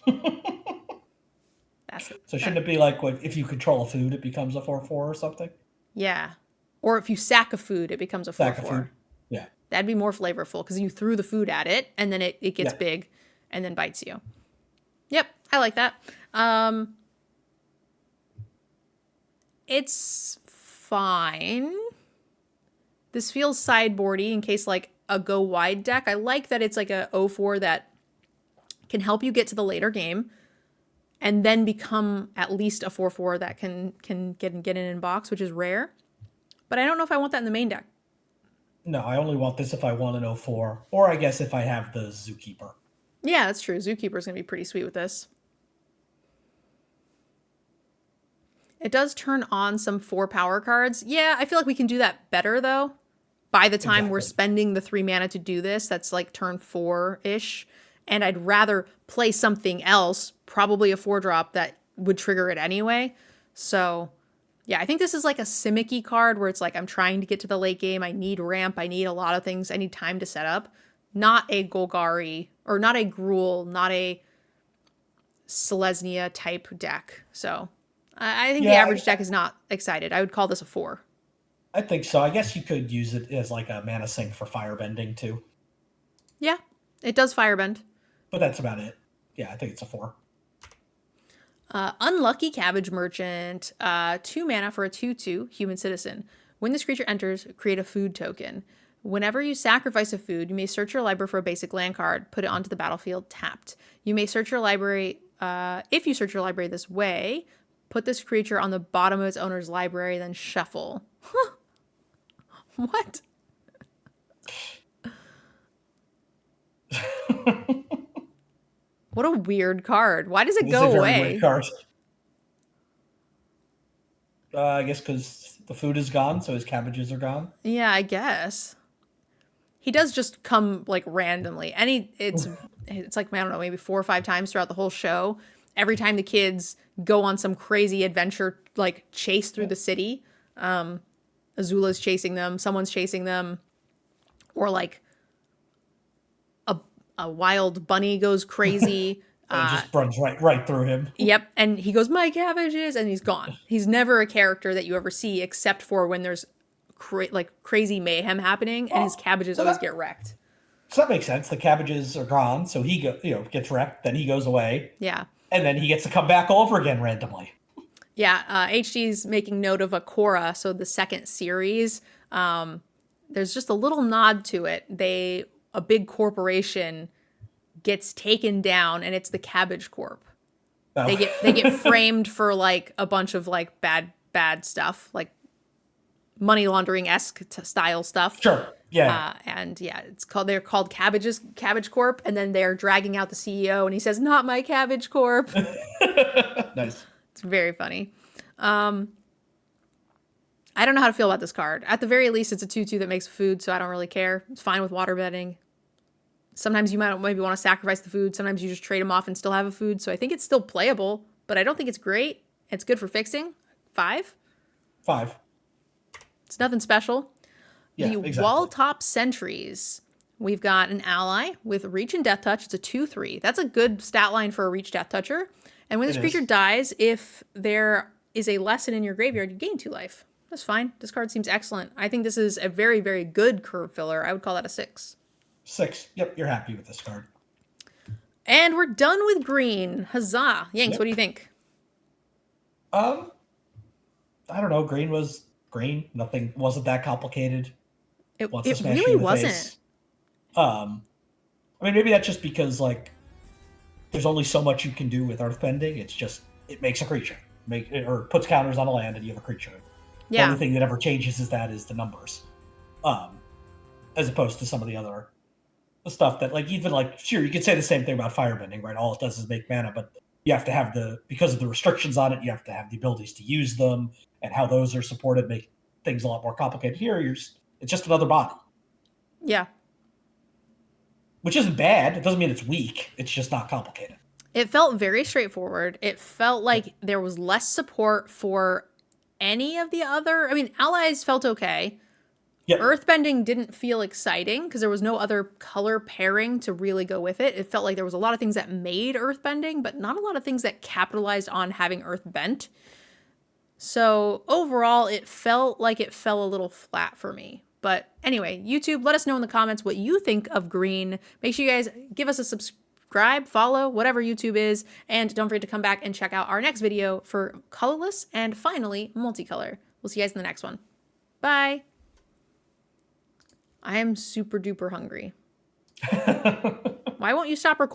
That's it. So shouldn't it be like if you control a food, it becomes a 4/4 or something? Yeah. Or if you sack a food, it becomes a 4/4. Sack of food. Yeah. That'd be more flavorful because you threw the food at it and then it gets Yeah. big and then bites you. Yep, I like that. It's fine. This feels sideboardy in case like a go wide deck. I like that it's like a 0/4 that can help you get to the later game and then become at least a 4/4 that can get in box, which is rare. But I don't know if I want that in the main deck. No, I only want this if I want an 0/4, or I guess if I have the Zookeeper. Yeah, that's true. Zookeeper's going to be pretty sweet with this. It does turn on some 4 power cards. Yeah, I feel like we can do that better, though. By the time we're spending the 3 mana to do this, that's like turn 4-ish. And I'd rather play something else, probably a 4-drop that would trigger it anyway. So, yeah, I think this is like a Simic-y card where it's like I'm trying to get to the late game. I need ramp. I need a lot of things. I need time to set up. Not a Golgari, or not a Gruul, not a Selesnya type deck. So I think the average deck is not excited. I would call this a 4. I think so. I guess you could use it as like a mana sink for firebending too. Yeah, it does firebend. But that's about it. Yeah, I think it's a 4. Unlucky Cabbage Merchant. 2 mana for a 2/2 human citizen. When this creature enters, create a food token. Whenever you sacrifice a food, you may search your library for a basic land card, put it onto the battlefield tapped. You may search your library, if you search your library this way, put this creature on the bottom of its owner's library, then shuffle. What? What a weird card. Why does it go away? Weird card. I guess because the food is gone, so his cabbages are gone. Yeah, I guess. He does just come like randomly. And it's like, I don't know, maybe 4 or 5 times throughout the whole show. Every time the kids go on some crazy adventure, like chase through the city, Azula's chasing them, someone's chasing them, or like a wild bunny goes crazy. It just runs right through him. Yep, and he goes, "My cabbages," and he's gone. He's never a character that you ever see except for when there's crazy mayhem happening, and his cabbages always get wrecked. So that makes sense. The cabbages are gone, so he gets wrecked. Then he goes away. Yeah, and then he gets to come back all over again randomly. Yeah, HD's making note of Akora, so the second series. There's just a little nod to it. A big corporation gets taken down, and it's the Cabbage Corp. Oh. They get framed for like a bunch of like bad stuff, like money laundering-esque style stuff. Sure. Yeah. And yeah, they're called Cabbage Corp, and then they're dragging out the CEO, and he says, "Not my Cabbage Corp." Nice. It's very funny. I don't know how to feel about this card. At the very least, it's a 2/2 that makes food, so I don't really care. It's fine with water bedding. Sometimes you might maybe want to sacrifice the food. Sometimes you just trade them off and still have a food. So I think it's still playable, but I don't think it's great. It's good for fixing. 5. 5. It's nothing special. Yeah, the exactly. Wall Top Sentries. We've got an ally with Reach and Death Touch. It's a 2/3. That's a good stat line for a Reach Death Toucher. And when It this creature is. dies, if there is a lesson in your graveyard, you gain 2 life. That's fine. This card seems excellent. I think this is a very, very good curve filler. I would call that a 6. 6. Yep, you're happy with this card. And we're done with green. Huzzah. Yanks, Yep. what do you think? Um, I don't know. Green was green. Nothing wasn't that complicated. Wants to It smash you really in the wasn't. face. Um, I mean, maybe that's just because like there's only so much you can do with earthbending. It's just it makes a creature, or puts counters on a land, and you have a creature. The only Yeah. thing that ever changes is the numbers, um, as opposed to some of the other stuff that like even like sure you could say the same thing about firebending, right? All it does is make mana, but you have to have because of the restrictions on it, you have to have the abilities to use them, and how those are supported make things a lot more complicated. Here, it's just another body, Yeah. which isn't bad. It doesn't mean it's weak. It's just not complicated. It felt very straightforward. It felt Yep. like there was less support for any of the other. I mean, allies felt okay. Yep. Earthbending didn't feel exciting because there was no other color pairing to really go with it. It felt like there was a lot of things that made earthbending, but not a lot of things that capitalized on having earth bent. So overall, it felt like it fell a little flat for me. But anyway, YouTube, let us know in the comments what you think of green. Make sure you guys give us a subscribe, follow, whatever YouTube is. And don't forget to come back and check out our next video for colorless and finally multicolor. We'll see you guys in the next one. Bye. I am super duper hungry. Why won't you stop recording?